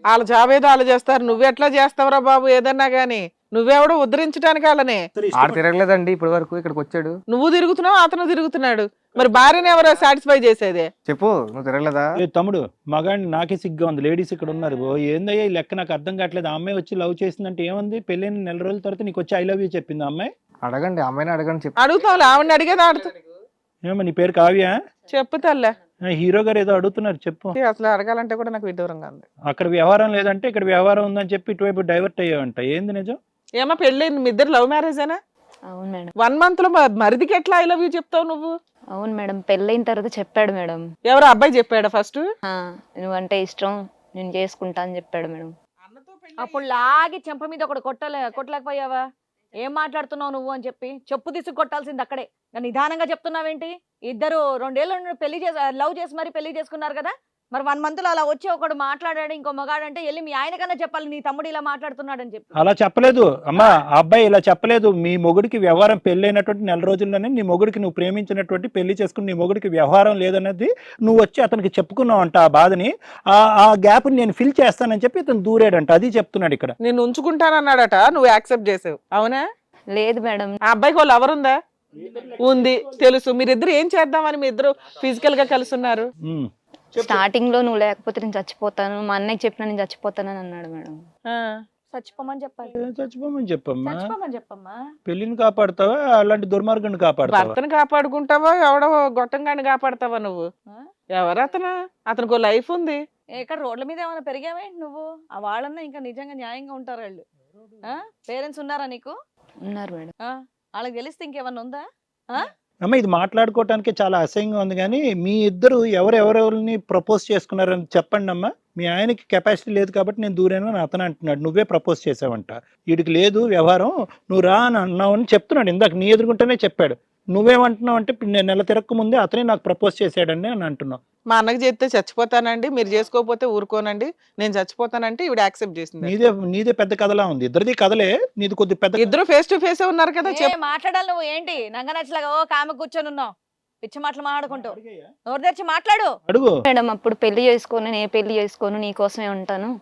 వాళ్ళ జాబ్ ఏదో వాళ్ళు చేస్తారు, నువ్వెట్లా చేస్తావురా బాబు ఏదన్నా గానీ? నువ్వెవడో ఉద్ధరించడానికి వాళ్ళని. ఆడ తిరగలేదండి ఇప్పటి వరకు, ఇక్కడికి వచ్చాడు. నువ్వు తిరుగుతున్నావు, అతను తిరుగుతున్నాడు. మరి భార్యని ఎవరో సాటిస్ఫై చేసేదే? చెప్పు, నువ్వు తిరగలేదా? తమ్ముడు మగాడిని నాకే సిగ్గా ఉంది, లేడీస్ ఇక్కడ ఉన్నారు. ఏందయ్యా ఈ లెక్క? నాకు అర్థం కావట్లేదు. ఆ అమ్మాయి వచ్చి లవ్ చేసిందంటే ఏముంది? పెళ్ళైన నెల రోజుల తర్వాత నీకు వచ్చి ఐ లవ్ యూ చెప్పింది ఆ అమ్మాయి? అడగండి, అమ్మాయిని అడగండి. చెప్పు. అడుగుతావు, ఆవిడని అడిగేది ఆడుతూ. ఏమో నీ పేరు కావ్య? చెప్పు తల్లే. హీరో గారు ఏదో అడుగుతున్నారు, చెప్పు. అసలు అడగాలంటే కూడా నాకు విడ్డూరంగా ఉంది. అక్కడ వ్యవహారం లేదంటే ఇక్కడ వ్యవహారం ఉందని చెప్పి ఇటువైపు డైవర్ట్ అయ్యావంట, ఏంది నిజం? ఏమో పెళ్ళి మీ ఇద్దరు లవ్ మ్యారేజేనా? అవును మేడం. 1 month లో మరిదికి ఎట్లా ఐ లవ్ యూ చెప్తావు నువ్వు? అవును మేడం, పెళ్ళైన తర్వాత చెప్పాడు మేడం. ఎవరు అబ్బాయి చెప్పాడా ఫస్ట్? నువ్వంటే ఇష్టం, నేను చేసుకుంటా అని చెప్పాడు మేడం. అప్పుడు లాగి చెంప మీద ఒకటి కొట్టలేకపోయావా? ఏం మాట్లాడుతున్నావు నువ్వు అని చెప్పి చెప్పు తీసుకు కొట్టాల్సింది అక్కడే. నిదానంగా చెప్తున్నావేంటి? ఇద్దరు 2 ఏళ్ళు పెళ్లి లవ్ చేసి మరి పెళ్లి చేసుకున్నారు కదా, మరి 1 month లో అలా వచ్చి ఒకడు మాట్లాడాడు ఇంకో మగాడంటే వెళ్ళి మీ ఆయన కన్నా చెప్పాలి, నీ తమ్ముడు ఇలా మాట్లాడుతున్నాడు అని చెప్పి. అలా చెప్పలేదు అమ్మా, ఆ అబ్బాయి ఇలా చెప్పలేదు. మీ మొగుడికి వ్యవహారం పెళ్ళైనటువంటి నెల రోజుల్లోనే నీ మొగుడికి, నువ్వు ప్రేమించినటువంటి పెళ్లి చేసుకుని నీ మొగుడికి వ్యవహారం లేదన్నది నువ్వు వచ్చి అతనికి చెప్పుకున్నావు అంట. ఆ బాధని, ఆ గ్యాప్ నేను ఫిల్ చేస్తానని చెప్పి ఇతను దూరాడంట, అది చెప్తున్నాడు ఇక్కడ. నేను ఉంచుకుంటానన్నాడట, నువ్వు యాక్సెప్ట్ చేసావు, అవునా? లేదు మేడం. ఆ అబ్బాయికి వాళ్ళు ఎవరుందా? ఉంది, తెలుసు. మీరిద్దరు ఏం చేద్దామని మీ ఇద్దరు ఫిజికల్ గా కలిసి ఉన్నారు? స్టార్టింగ్ లో నువ్వు లేకపోతే నేను చచ్చిపోతాను, మా అన్నయ్య చెప్పినా నేను చచ్చిపోతానని అన్నాడు మేడం. చచ్చిపోమని చెప్పాలి. చచ్చిపోమని చెప్పమ్మా. చచ్చిపోమని చెప్పమ్మా. పెళ్లిని కాపాడుతావా అలాంటి దుర్మార్గాన్ని కాపాడుతావా? భర్తను కాపాడుకుంటావా, ఎవడో గొట్టంగాని కాపాడుతావా నువ్వు? ఎవరు అతను? అతనికి లైఫ్ ఉంది. ఇక్కడ రోడ్ల మీద ఏమైనా పెరిగావేంటి నువ్వు? ఆ వాళ్ళన్నా ఇంకా నిజంగా న్యాయంగా ఉంటారు వాళ్ళు. పేరెంట్స్ ఉన్నారా నీకు? ఉన్నారు మేడం. వాళ్ళకి తెలిస్తే ఇంకేమన్నా ఉందా? అమ్మ ఇది మాట్లాడుకోవటానికి చాలా అసహ్యంగా ఉంది, కానీ మీ ఇద్దరు ఎవరెవరిని ప్రపోజ్ చేసుకున్నారని చెప్పండి అమ్మా. మీ ఆయనకి కెపాసిటీ లేదు కాబట్టి నేను దూరాను అని అతను అంటున్నాడు, నువ్వే ప్రపోజ్ చేసావంట. వీడికి లేదు వ్యవహారం, నువ్వు రా అని అన్నావు అని చెప్తున్నాడు. ఇందాక నీ ఎదుర్కొంటేనే చెప్పాడు. నువ్వేమంటున్నావు అంటే నేను నెల తిరక్క ముందే అతనే నాకు ప్రపోజ్ చేశాడండి అని అంటున్నావు. మా అన్నకి చేస్తే చచ్చిపోతానండి, మీరు చేసుకోకపోతే ఊరుకోనండి, నేను చచ్చిపోతానంటే ఈవిడ యాక్సెప్ట్ చేసింది. నీదే పెద్ద కథలా ఉంది. ఇద్దరిది కథలే, నీది కొద్ది పెద్ద. ఇద్దరు ఫేస్ టు ఫేస్ ఉన్నారు కదా. మాట్లాడాలి నువ్వు ఏంటి నంగ నచ్చలాగా కామె కూర్చొని ఉన్నావు పిచ్చి మాటలు మాట్లాడుకుంటూ? నోరు తెరిచి మాట్లాడు. అడుగు మేడం, అప్పుడు పెళ్లి చేసుకోను, నేను పెళ్లి చేసుకోను, నీ కోసమే ఉంటాను,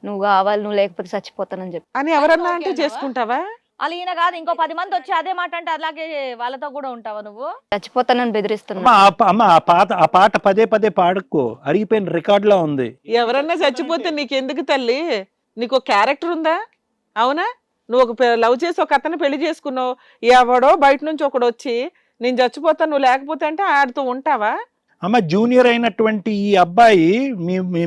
నువ్వు కావాలి, నువ్వు లేకపోతే చచ్చిపోతానని చెప్పి. అని ఎవరన్నా అంటే చేసుకుంటావా? అలా ఈయన కాదు, ఇంకో 10 మంది వచ్చి అదే మాట అంటే అలాగే వాళ్ళతో కూడా ఉంటావా నువ్వు? చచ్చిపోతానని బెదిరిస్తున్నా. అమ్మ ఆ పాట పదే పదే పాడకు, అరిగిపోయిన రికార్డ్ లా ఉంది. ఎవరన్నా చచ్చిపోతే నీకెందుకు తల్లి? నీకు క్యారెక్టర్ ఉందా? అవునా? నువ్వు ఒక లవ్ చేసి ఒక అతను పెళ్లి చేసుకున్నావు, ఎవడో బయట నుంచి ఒకడు వచ్చి నేను చచ్చిపోతాను నువ్వు లేకపోతే అంటే ఆడుతూ ఉంటావా? అమ్మ జూనియర్ అయినటువంటి ఈ అబ్బాయి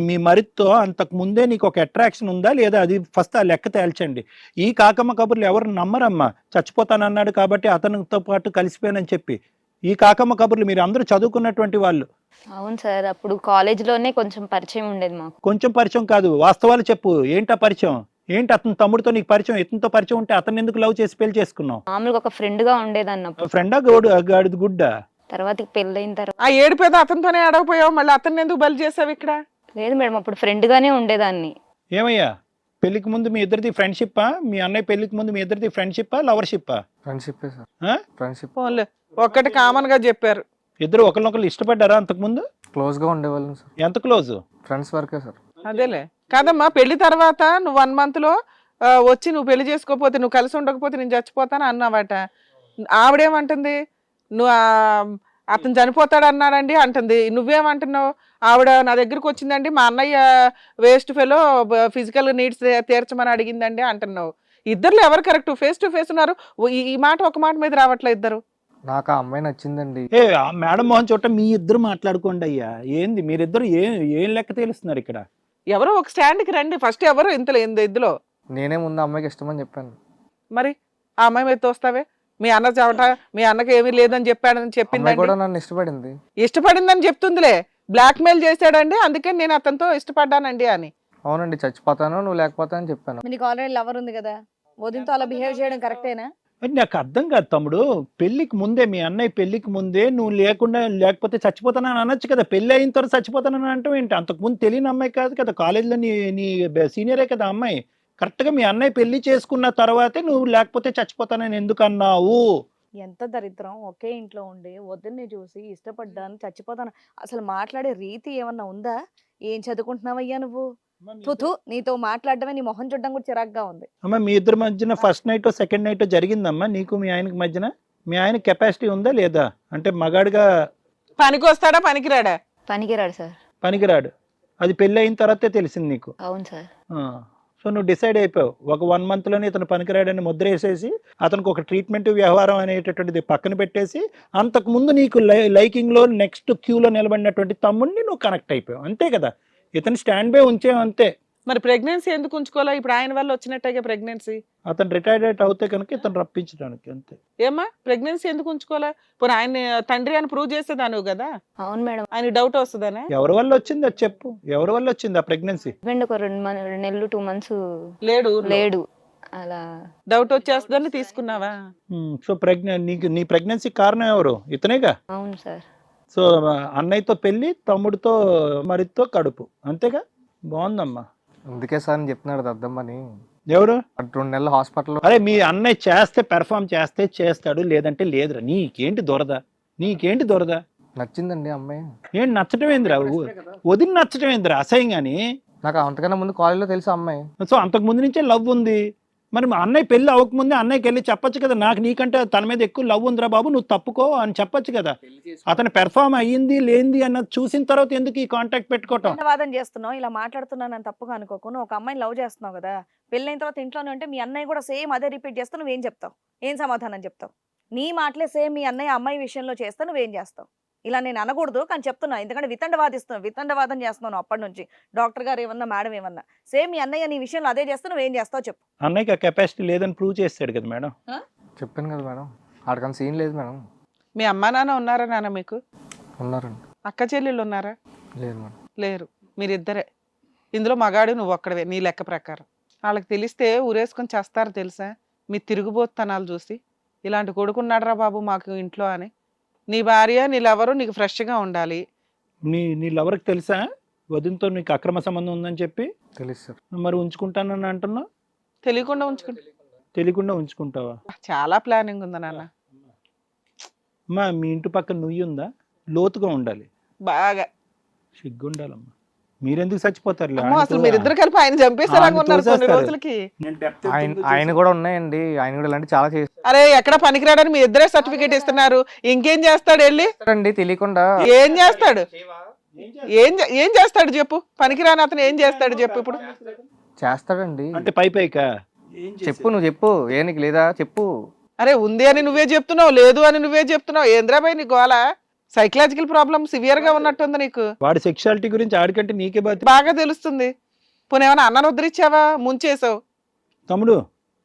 మీ మరితో అంతకు ముందే నీకు ఒక అట్రాక్షన్ ఉందా లేదా? అది ఫస్ట్ ఆ లెక్క తేల్చండి. ఈ కాకమ్మ కబుర్లు ఎవరు నమ్మరమ్మా. చచ్చిపోతానన్నాడు కాబట్టి అతనితో పాటు కలిసిపోయానని చెప్పి ఈ కాకమ్మ కబుర్లు మీరు అందరూ చదువుకున్నటువంటి వాళ్ళు. అవును సార్, అప్పుడు కాలేజ్ లోనే కొంచెం పరిచయం ఉండేది మాకు. కొంచెం పరిచయం కాదు, వాస్తవాలు చెప్పు. ఏంటా పరిచయం? ఏంటి అతని తమ్ముడితో నీకు పరిచయం, ఇతనితో పరిచయం ఉంటే అతను ఎందుకు లవ్ చేసి పెళ్లి చేసుకున్నావు? మామూలుగా ఒక ఫ్రెండ్ గా ఉండేదన్నప్పుడు. ఫ్రెండా గాడిది గుడ్డా? తర్వాత పెళ్ళైన తర్వాత ఆ ఏడిపోయేదో అతనితోనే అడగపోయావు, మళ్ళీ అతన్ని ఎందుకు బలి చేసావు ఇక్కడ? లేదు మేడం, అప్పుడు ఫ్రెండ్ గానే ఉండేదాన్ని. ఏమయ్యా పెళ్లికి ముందు మీ ఇద్దరిది ఫ్రెండ్షిప్పా? మీ అన్నయ్య పెళ్లికి ముందు మీ ఇద్దరిది ఫ్రెండ్షిప్పా లవర్షిప్పా? ఫ్రెండ్షిప్ సార్, ఆ? ఫ్రెండ్షిప్. ఫోన్లే ఒక్కటి కామన్ గా చెప్పారు. ఇద్దరు ఒకరినొకరు ఇష్టపడ్డారా అంతకుముందు? క్లోజ్ గా ఉండేవాళ్ళం సార్, ఎంత క్లోజ్? ఫ్రెండ్స్ వరకే సార్. అదేలే కాదమ్మా, పెళ్లి తర్వాత నువ్వు 1 month లో వచ్చి నువ్వు పెళ్లి చేసుకోకపోతే, నువ్వు కలిసి ఉండకపోతే నేను చచ్చిపోతాను అన్నావట. ఆవిడేమంటుంది? నువ్వు అతను చనిపోతాడు అన్నాడండి అంటుంది. నువ్వేమంటున్నావు? ఆవిడ నా దగ్గరికి వచ్చిందండి, మా అన్నయ్య వేస్ట్ ఫెలో ఫిజికల్ నీడ్స్ తీర్చమని అడిగిందండి అంటున్నావు. ఇద్దరులో ఎవరు కరెక్ట్? ఫేస్ టు ఫేస్ ఉన్నారు. ఈ మాట ఒక మాట మీద రావట్లే ఇద్దరు. నాకు ఆ అమ్మాయి నచ్చిందండి. ఏ ఆ మేడం మోహన్ చోట మీ ఇద్దరు మాట్లాడుకోండి అయ్యా. ఏంది మీరిద్దరు ఏం లెక్క తేలుస్తున్నారు ఇక్కడ? ఎవరో ఒక స్టాండ్కి రండి ఫస్ట్. ఎవరు ఇందులో? నేనే ముందు అమ్మాయికి ఇష్టమని చెప్పాను. మరి ఆ అమ్మాయి మీద తోస్తావే? మీ అన్న చవట, మీ అన్నకి ఏమీ లేదని చెప్పాడని అమ్మాయి చెప్పిందండి. కూడా నన్ను ఇష్టపడింది. ఇష్టపడిందని చెప్తుందిలే. బ్లాక్ మెయిల్ చేశాడండి, అందుకే నేను అతనితో ఇష్టపడ్డానండి అని. అవునండి, చచ్చిపోతాను నువ్వు లేకపోతా అని చెప్పాను. నీకు ఆల్రెడీ లవర్ ఉంది కదా, వదినతో అలా బిహేవ్ చేయడం కరెక్టేనా? మరి నాకు అర్థం కాదు తమ్ముడు. పెళ్లికి ముందే మీ అన్నయ్య పెళ్లికి ముందే నువ్వు లేకపోతే చచ్చిపోతానని అనొచ్చు కదా. పెళ్లి అయిన తర్వాత చచ్చిపోతానని అంటావు ఏంటి? అంతకుముందు తెలియని అమ్మాయి కాదు కదా, కాలేజీలో నీ సీనియరే కదా అమ్మాయి. కరెక్ట్గా మీ అన్నయ్య పెళ్లి చేసుకున్న తర్వాతే నువ్వు లేకపోతే చచ్చిపోతానని ఎందుకు అన్నావు? ఎంత దరిద్రం. ఒకే ఇంట్లో ఉండి వదిన్ని చూసి ఇష్టపడ్డాను చచ్చిపోతాను. అసలు మాట్లాడే రీతి ఏమన్నా ఉందా? ఏం చదువుకుంటున్నావయ్యా నువ్వు? తుతు, నీతో మాట్లాడడమే నీ మొహం చూడడం కూడా చిరాగ్గా ఉంది. అమ్మ మీ ఇద్దరి మధ్యన ఫస్ట్ నైట్ సెకండ్ నైట్ జరిగిందమ్మా నీకు మీ ఆయనకి మధ్యన? మీ ఆయన కెపాసిటీ ఉందా లేదా? అంటే మగాడిగా పనికి వస్తాడా పనికిరాడా? పనికిరాడు సార్. పనికిరాడు. అది పెళ్లి అయిన తర్వాతే తెలిసింది నీకు? అవును సార్. సో నువ్వు డిసైడ్ అయిపోయావు ఒక 1 monthలోనే ఇతను పనికిరాడని ముద్ర వేసేసి అతనికి ఒక ట్రీట్మెంట్ వ్యవహారం అనేటటువంటిది పక్కన పెట్టేసి అంతకుముందు నీకు లైకింగ్లో నెక్స్ట్ క్యూలో నిలబడినటువంటి తమ్ముడిని నువ్వు కనెక్ట్ అయిపోయావు అంతే కదా. ఇతను స్టాండ్ బై ఉంచే అంతే. మరి ప్రెగ్నెన్సీ ఎందుకు ఉంచుకోవాలా? ఇప్పుడు ఆయన వల్ల వచ్చినట్టే ప్రెగ్నెన్సీ. అతను రిటైర్డ్ అవుతే కనుక ఇతను రప్పించడానికి అంతే. ఏమ్మా ప్రెగ్నెన్సీ ఎందుకు ఉంచుకోవాలా? పోనీ ఆయన తండ్రి అని ప్రూవ్ చేసేదాను కదా. అవును మేడం. ఆయన డౌట్ వస్తుందనే. ఎవరి వల్ల వచ్చింది అది చెప్పు. ఎవరి వల్ల వచ్చింది ఆ ప్రెగ్నెన్సీ? హస్బెండ్ ఒక 2 నెలలు 2 months లేడు అలా డౌట్ వచ్చేస్తుందని తీసుకున్నావా? సో నీ ప్రెగ్నెన్సీ కారణం ఎవరు? ఇతనేగా. అవును సార్. సో అన్నయ్యతో పెళ్లి, తమ్ముడితో మరితో కడుపు, అంతేగా. బాగుందమ్మా. అందుకే సార్ అని చెప్తున్నాడు దద్దమ్మని. ఎవరు? 2 నెలలు హాస్పిటల్లో. అరే మీ అన్నయ్య చేస్తే పెర్ఫామ్ చేస్తే చేస్తాడు, లేదంటే లేదురా. నీకేంటి దొరద? నచ్చిందండి అమ్మాయి. ఏంటి నచ్చటం ఏందిరా? వదిలి నచ్చటం ఏందిరా అసహ్యంగాని? నాకు అంతకన్నా ముందు కాలేజీలో తెలుసు అమ్మాయి. సో అంతకు ముందు నుంచే లవ్ ఉంది. మరి మా అన్నయ్య పెళ్లి అవ్వకముందే అన్నయ్యకి వెళ్ళి చెప్పొచ్చు కదా, నాకు నీకంటే తన మీద ఎక్కువ లవ్ ఉందిరా బాబు, నువ్వు తప్పుకో అని చెప్పొచ్చు కదా. అతను పెర్ఫామ్ అయ్యింది లేనిది అన్నది చూసిన తర్వాత ఎందుకు ఈ కాంటాక్ట్ పెట్టుకోవటం? వాదన చేస్తున్నావు, ఇలా మాట్లాడుతున్నాను అని తప్పుగా అనుకోకు. నువ్వు ఒక అమ్మాయిని లవ్ చేస్తున్నావు కదా, పెళ్ళైన తర్వాత ఇంట్లోనే ఉంటే మీ అన్నయ్య కూడా సేమ్ అదే రిపీట్ చేస్తావు, నువ్వేం చెప్తావు? ఏం సమాధానం చెప్తావు? నీ మాటలే సేమ్ మీ అన్నయ్య అమ్మాయి విషయంలో చేస్తా, నువ్వేం చేస్తావు? ఇలా నేను అనకూడదు కానీ చెప్తున్నా, ఎందుకంటే వితండవాదం చేస్తున్నాను అప్పటి నుంచి. డాక్టర్ గారు ఏమన్నా, మేడం ఏమన్నా, సేమ్ మీ అన్నయ్య నీ విషయంలో అదే చేస్తా, నువ్వేం చేస్తావు చెప్పు. అన్నయ్యకి ఆ కెపాసిటీ లేదని ప్రూవ్ చేస్తాడు కదా మేడం. చెప్పాను కదా మేడం, ఆడకన్నా సీన్ లేదు మేడం. మీ అమ్మా నాన్న ఉన్నారా నాన్న మీకు? ఉన్నారండి. అక్క చెల్లెళ్ళు ఉన్నారా? లేదు మేడం. లేరు. మీరిద్దరే. ఇందులో మగాడు నువ్వు ఒక్కడవే నీ లెక్క ప్రకారం. వాళ్ళకి తెలిస్తే ఊరేసుకొని చేస్తారు తెలుసా మీ తిరుగుబోతనాలు చూసి. ఇలాంటి కొడుకున్నాడరా బాబు మాకు ఇంట్లో అని. నీ భార్య నీ లవరు నీకు ఫ్రెష్గా ఉండాలి. నీ లవర్కి తెలుసా వదినతో నీకు అక్రమ సంబంధం ఉందని చెప్పి? తెలుసు సార్. మరి ఉంచుకుంటానని అంటున్నావు? తెలియకుండా ఉంచుకుంటావా? చాలా ప్లానింగ్ ఉందా నాన్న? అమ్మా మీ ఇంటి పక్కన నుయ్యి ఉందా? లోతుగా ఉండాలి, బాగా సిగ్గుండాలమ్మా. మీరెందుకు చచ్చిపోతారు? అసలు మీరిద్దరు కలిపి ఆయన చంపేస్తారా ఉన్నారు కొన్ని రోజులకి. ఆయన కూడా ఉన్నాయండి, ఆయన కూడా ఇలాంటి చాలా చేస్తాడు. అరే ఎక్కడ పనికిరాడని మీ ఇద్దరే సర్టిఫికేట్ ఇస్తున్నారు, ఇంకేం చేస్తాడు వెళ్ళి? తెలియకుండా ఏం చేస్తాడు? ఏం చేస్తాడు చెప్పు? పనికిరాని అతను ఏం చేస్తాడు చెప్పు? ఇప్పుడు చేస్తాడండి. అంటే పైకా చెప్పు, నువ్వు చెప్పు. ఏ నీకు లేదా చెప్పు. అరే ఉంది అని నువ్వే చెప్తున్నావు, లేదు అని నువ్వే చెప్తున్నావు. ఏంద్రాబాయ్ నీ గోల? సైకలాజికల్ ప్రాబ్లమ్ సివియర్ గా ఉన్నట్టుంది నీకు. వాడి సెక్షువాలిటీ గురించి ఆడికంటే నీకే బాగా తెలుస్తుంది. పోనీ ఏమైనా అన్నను ఉద్ధరించావా? ముంచేసావు. తమ్ముడు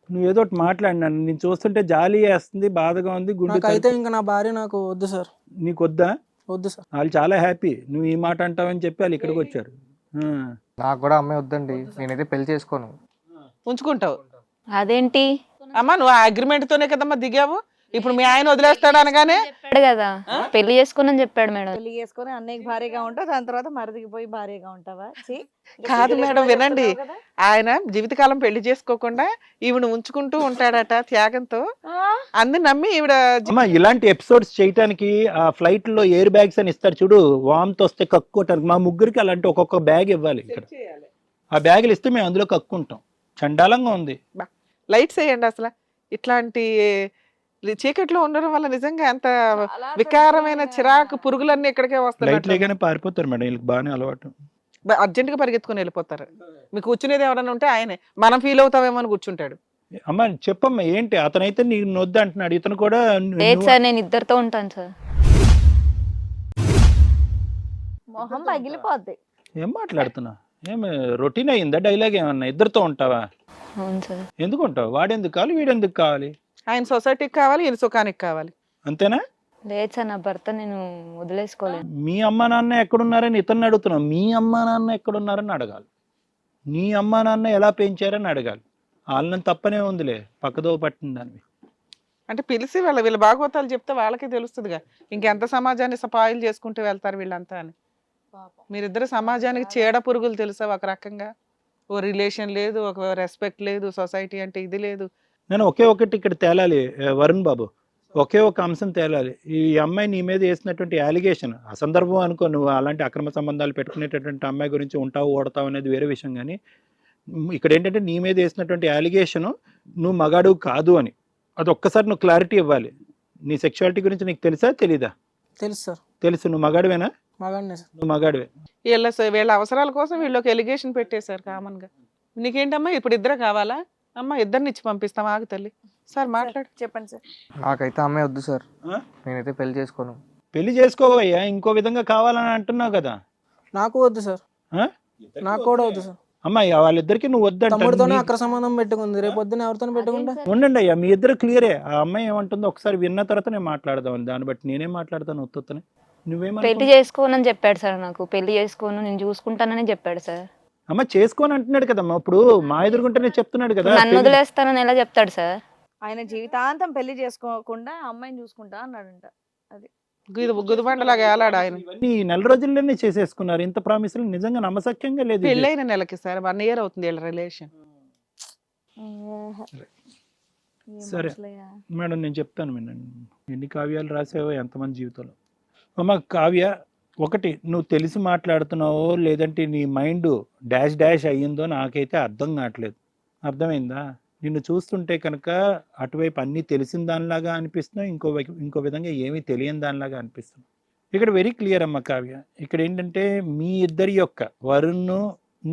నువ్వు ఏదో ఒకటి మాట్లాడినాను, నేను చూస్తుంటే జాలి వేస్తుంది, బాధగా ఉంది. నాకైతే ఇంకా నా భార్య నాకు వద్దు సార్. నీకు వద్దా? వద్దు సార్. వాళ్ళు చాలా హ్యాపీ నువ్వు ఈ మాట అంటావని చెప్పి వాళ్ళు ఇక్కడికి వచ్చారు. నాకు కూడా అమ్మాయి వద్దండి, నేనైతే పెళ్లి చేసుకోను. ఉంచుకుంటావు. అదేంటి అమ్మా నువ్వు ఆ అగ్రిమెంట్ తోనే కదమ్మా దిగావు. ఇప్పుడు మీ ఆయన వదిలేస్తాడు అనగానే చెప్పాడు కదా, పెళ్లి చేసుకోనని చెప్పాడు మేడం. పెళ్లి చేసుకొని అన్నయ్యకి భార్యగా ఉంటావు, దాని తర్వాత మరిదికి పోయి భార్యగా ఉంటావా? ఛీ, ఇంకా కాదు సిగ్గు మేడం, లేకుండా వినండి. చెప్తున్నావు కదా. ఆయన జీవితకాలం పెళ్లి చేసుకోకుండా ఈవిడ ఉంచుకుంటూ ఉంటాడట త్యాగంతో. ఆ? అందు నమ్మి ఈవిడ అమ్మా ఇలాంటి ఎపిసోడ్స్ చేయడానికి ఆ ఫ్లైట్ లో ఎయిర్ బ్యాగ్స్ అని ఇస్తారు చూడు, వామ్తో వస్తే కక్కుకోవటానికి. మా ముగ్గురికి అలాంటి ఒక్కొక్క బ్యాగ్ ఇవ్వాలి ఇక్కడ. ఆ బ్యాగులు ఇస్తే మేము అందులో కక్కుంటాం. చండాలంగా ఉంది. లైట్స్ వేయండి. అసలు ఇట్లాంటి చీకట్లో ఉండడం వల్ల నిజంగా ఎంత చాలా వికారమైన చండాలంగా. చిరాకు పురుగులన్నీ ఇక్కడికే లైట్ వస్తాయి. లేగానే పారిపోతారు మేడం, వీళ్ళకి బాగానే అలవాటు. అర్జెంట్ గా పరిగెత్తుకుని వెళ్ళిపోతారు. మీకు కూర్చునేది ఎవరైనా ఉంటే ఆయనే, మనం ఫీల్ అవుతామేమో అని కూర్చుంటాడు. అమ్మా చెప్పమ్మా ఏంటి, అతనైతే నీకు నొద్దు అంటున్నాడు, ఇతను కూడా లేదు సార్, నేను ఇద్దరితో ఉంటాను సార్. మొహం పగిలిపోద్ది. ఏం మాట్లాడుతున్నా? ఏమి రొటీన్ అయ్యిందా డైలాగ్ ఏమన్నా? ఇద్దరితో ఉంటావా? అవును సార్. ఎందుకు ఉంటావు? వాడెందుకు కావాలి, వీడెందుకు కావాలి? ఆయన సొసైటీకి కావాలి, ఈయన సుఖానికి కావాలి. అంతేనా? లేదు సార్, నా భర్త నేను వదిలేసుకోలేను. మీ అమ్మ నాన్న ఎక్కడున్నారని ఇతన్ని అడుగుతున్నావు. మీ అమ్మ నాన్న ఎక్కడున్నారని అడగాలి. నీ అమ్మ నాన్న ఎలా పెంచారని అడగాలి. వాళ్ళని తప్పనే ఉందిలే, పక్కదో పట్టిన దాన్ని. అంటే పిలిచి వీళ్ళ భాగవతాలు చెప్తే వాళ్ళకి తెలుస్తుందిగా ఇంకెంత సమాజాన్ని సపాయిలు చేసుకుంటూ వెళ్తారు వీళ్ళంతా అని. మీరిద్దరు సమాజానికి చీడ పురుగులు తెలుసా ఒక రకంగా. ఓ రిలేషన్ లేదు, ఒక రెస్పెక్ట్ లేదు, సొసైటీ అంటే ఇది లేదు. నేను ఒకే ఒకటి ఇక్కడ తేలాలి వరుణ్ బాబు, ఒకే ఒక అంశం తేలాలి. ఈ అమ్మాయి నీ మీద వేసినటువంటి అలిగేషన్ అసందర్భం అనుకో, నువ్వు అలాంటి అక్రమ సంబంధాలు పెట్టుకునేటటువంటి అమ్మాయి గురించి ఉంటావు ఓడతావు అనేది వేరే విషయం. కానీ ఇక్కడ ఏంటంటే నీ మీద వేసినటువంటి అలిగేషను నువ్వు మగాడు కాదు అని, అది ఒక్కసారి నువ్వు క్లారిటీ ఇవ్వాలి. నీ సెక్షువాలిటీ గురించి నీకు తెలుసా తెలీదా? తెలుసు సార్, తెలుసు. నువ్వు మగాడివేనా? మగాడినే సార్. నువ్వు మగాడివే. వీళ్ళ అవసరాల కోసం వీళ్ళకి ఎలిగేషన్ పెట్టేశారు కామన్ గా. నీకేంటమ్మా ఇప్పుడు ఇద్దరు కావాలా? అమ్మ ఇద్దరిని ఇచ్చి పంపిస్తాం, ఆగు తల్లి. సార్ మాట్లాడు. చెప్పండి సార్. నాకైతే అమ్మాయి వద్దు సార్, ఆ? నేనైతే పెళ్లి చేసుకోను. పెళ్లి చేసుకోవయ్యా, ఇంకో విధంగా కావాలని అంటున్నావు కదా. నాకు వద్దు సార్, ఆ? నాకు కూడా వద్దు సార్. అమ్మాయి వాళ్ళిద్దరికి నువ్వు తమ్ముడితోనే వద్దంటే అక్ర సంబంధం పెట్టుకుంది, రేపు పొద్దున ఎవరితో పెట్టుకుంటా? ఉండండి అయ్యా, మీ ఇద్దరు క్లియరే. ఆ అమ్మాయి ఏమంటుందో ఒకసారి విన్న తర్వాత నేను మాట్లాడదాం. దాన్ని బట్టి నేనేం మాట్లాడతాను ఉత్తనే. నువ్వేమో పెళ్లి చేసుకోనని చెప్పాడు సార్ నాకు. పెళ్లి చేసుకోను, నేను చూసుకుంటానని చెప్పాడు సార్. అమ్మ చేసుకోని అంటున్నాడు కదమ్మా. ఇప్పుడు మా ఎదురుకుంటేనే చెప్తున్నాడు కదా. నన్ను వదిలేస్తానని ఎలా చెప్తాడు సార్? ఆయన జీవితాంతం పెళ్లి చేసుకోకుండా అమ్మాయిని చూసుకుంటా అన్నాడంట. అది గుదిబండలాగా ఏలాడు ఆయన. ఇవన్నీ ఈ నెల రోజుల్లోనే చేసేసుకున్నారు. ఇంత ప్రామిసులు నిజంగా నమ్మసక్యంగా లేదు ఇది. పెళ్ళైన నెలకి సార్ 1 year అవుతుంది వీళ్ళ రిలేషన్. సరే మేడం, నేను చెప్తాను వినండి. ఎన్ని కావ్యాలు రాసావో ఎంతమంది జీవితంలో. అమ్మ కావ్య, ఒకటి నువ్వు తెలిసి మాట్లాడుతున్నావో లేదంటే నీ మైండ్ డాష్ డాష్ అయ్యిందో నాకైతే అర్థం కావట్లేదు. అర్థమైందా? నిన్ను చూస్తుంటే కనుక అటువైపు అన్నీ తెలిసిన దానిలాగా అనిపిస్తున్నావు, ఇంకో విధంగా ఏమీ తెలియని దానిలాగా అనిపిస్తుంది. ఇక్కడ వెరీ క్లియర్ అమ్మ కావ్య. ఇక్కడ ఏంటంటే మీ ఇద్దరి యొక్క వరుణ్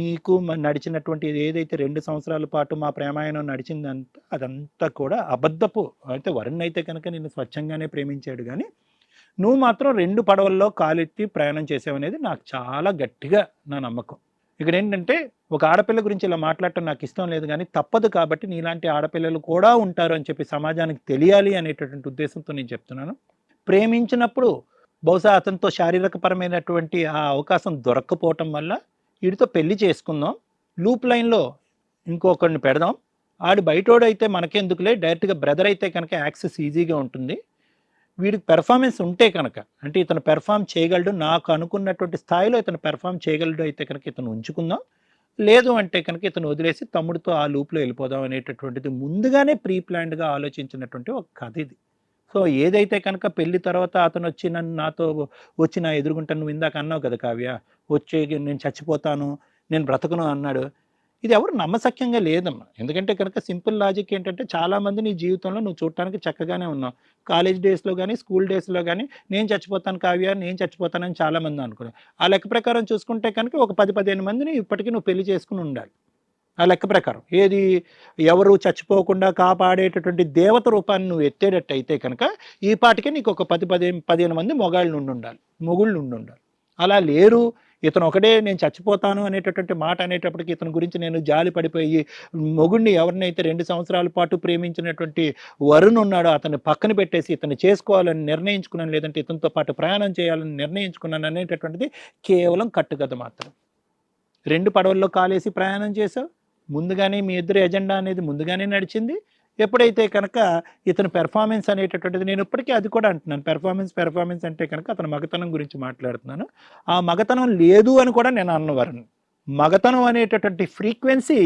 నీకు నడిచినటువంటి ఏదైతే 2 సంవత్సరాల పాటు మా ప్రేమాయణం నడిచిందంతా అదంతా కూడా అబద్ధపు. అయితే వరుణ్ అయితే కనుక నిన్ను స్వచ్ఛంగానే ప్రేమించాడు, కానీ నువ్వు మాత్రం 2 పడవల్లో కాలెత్తి ప్రయాణం చేసావనేది నాకు చాలా గట్టిగా నా నమ్మకం. ఇక్కడ ఏంటంటే ఒక ఆడపిల్ల గురించి ఇలా మాట్లాడటం నాకు ఇష్టం లేదు, కానీ తప్పదు కాబట్టి నీలాంటి ఆడపిల్లలు కూడా ఉంటారు అని చెప్పి సమాజానికి తెలియాలి అనేటటువంటి ఉద్దేశంతో నేను చెప్తున్నాను. ప్రేమించినప్పుడు బహుశా అతనితో శారీరకపరమైనటువంటి ఆ అవకాశం దొరక్కపోవటం వల్ల వీడితో పెళ్లి చేసుకుందాం, లూప్ లైన్లో ఇంకొకరిని పెడదాం, ఆడు బయటోడు అయితే మనకెందుకులే, డైరెక్ట్గా బ్రదర్ అయితే కనుక యాక్సెస్ ఈజీగా ఉంటుంది, వీడికి పెర్ఫార్మెన్స్ ఉంటే కనుక, అంటే ఇతను పెర్ఫామ్ చేయగలడు, నాకు అనుకున్నటువంటి స్థాయిలో ఇతను పెర్ఫామ్ చేయగలడు అయితే కనుక ఇతను ఉంచుకుందాం, లేదు అంటే కనుక ఇతను వదిలేసి తమ్ముడితో ఆ లూప్లో వెళ్ళిపోదాం అనేటటువంటిది ముందుగానే ప్రీ ప్లాన్డ్గా ఆలోచించినటువంటి ఒక కథ ఇది. సో ఏదైతే కనుక పెళ్లి తర్వాత అతను వచ్చి నాతో వచ్చి నా ఎదురుగుంటా, నువ్వు ఇందాక అన్నావు కదా కావ్య, వచ్చి నేను చచ్చిపోతాను, నేను బ్రతకను అన్నాడు. ఇది ఎవరు నమ్మసక్యంగా లేదమ్మా. ఎందుకంటే కనుక సింపుల్ లాజిక్ ఏంటంటే చాలామంది నీ జీవితంలో నువ్వు చూడటానికి చక్కగానే ఉన్నావు. కాలేజ్ డేస్లో కానీ స్కూల్ డేస్లో కానీ నేను చచ్చిపోతాను కావ్య, నేను చచ్చిపోతానని చాలామంది అనుకున్నావు. ఆ లెక్క ప్రకారం చూసుకుంటే కనుక ఒక 10-15 మందిని ఇప్పటికీ నువ్వు పెళ్లి చేసుకుని ఉండాలి. ఆ లెక్క ప్రకారం ఏది ఎవరు చచ్చిపోకుండా కాపాడేటటువంటి దేవత రూపాన్ని నువ్వు ఎత్తేటట్టు అయితే కనుక ఈ పాటికే నీకు ఒక 10-15 మంది మొగుళ్ళు ఉండి ఉండాలి. అలా లేరు. ఇతను ఒకడే నేను చచ్చిపోతాను అనేటటువంటి మాట అనేటప్పటికి ఇతని గురించి నేను జాలి పడిపోయి మొగుడిని ఎవరినైతే 2 సంవత్సరాల పాటు ప్రేమించినటువంటి వరుణ్ ఉన్నాడో అతన్ని పక్కన పెట్టేసి ఇతన్ని చేసుకోవాలని నిర్ణయించుకున్నాను, లేదంటే ఇతనితో పాటు ప్రయాణం చేయాలని నిర్ణయించుకున్నాను అనేటటువంటిది కేవలం కట్టుకథ మాత్రం. 2 పడవల్లో కాలేసి ప్రయాణం చేసావు, ముందుగానే మీ ఇద్దరు ఎజెండా అనేది ముందుగానే నడిచింది. ఎప్పుడైతే కనుక ఇతను పెర్ఫార్మెన్స్ అనేటటువంటిది, నేను ఇప్పటికీ అది కూడా అంటున్నాను, పెర్ఫార్మెన్స్ అంటే కనుక అతను మగతనం గురించి మాట్లాడుతున్నాను. ఆ మగతనం లేదు అని కూడా నేను అన్నవారు. మగతనం అనేటటువంటి ఫ్రీక్వెన్సీ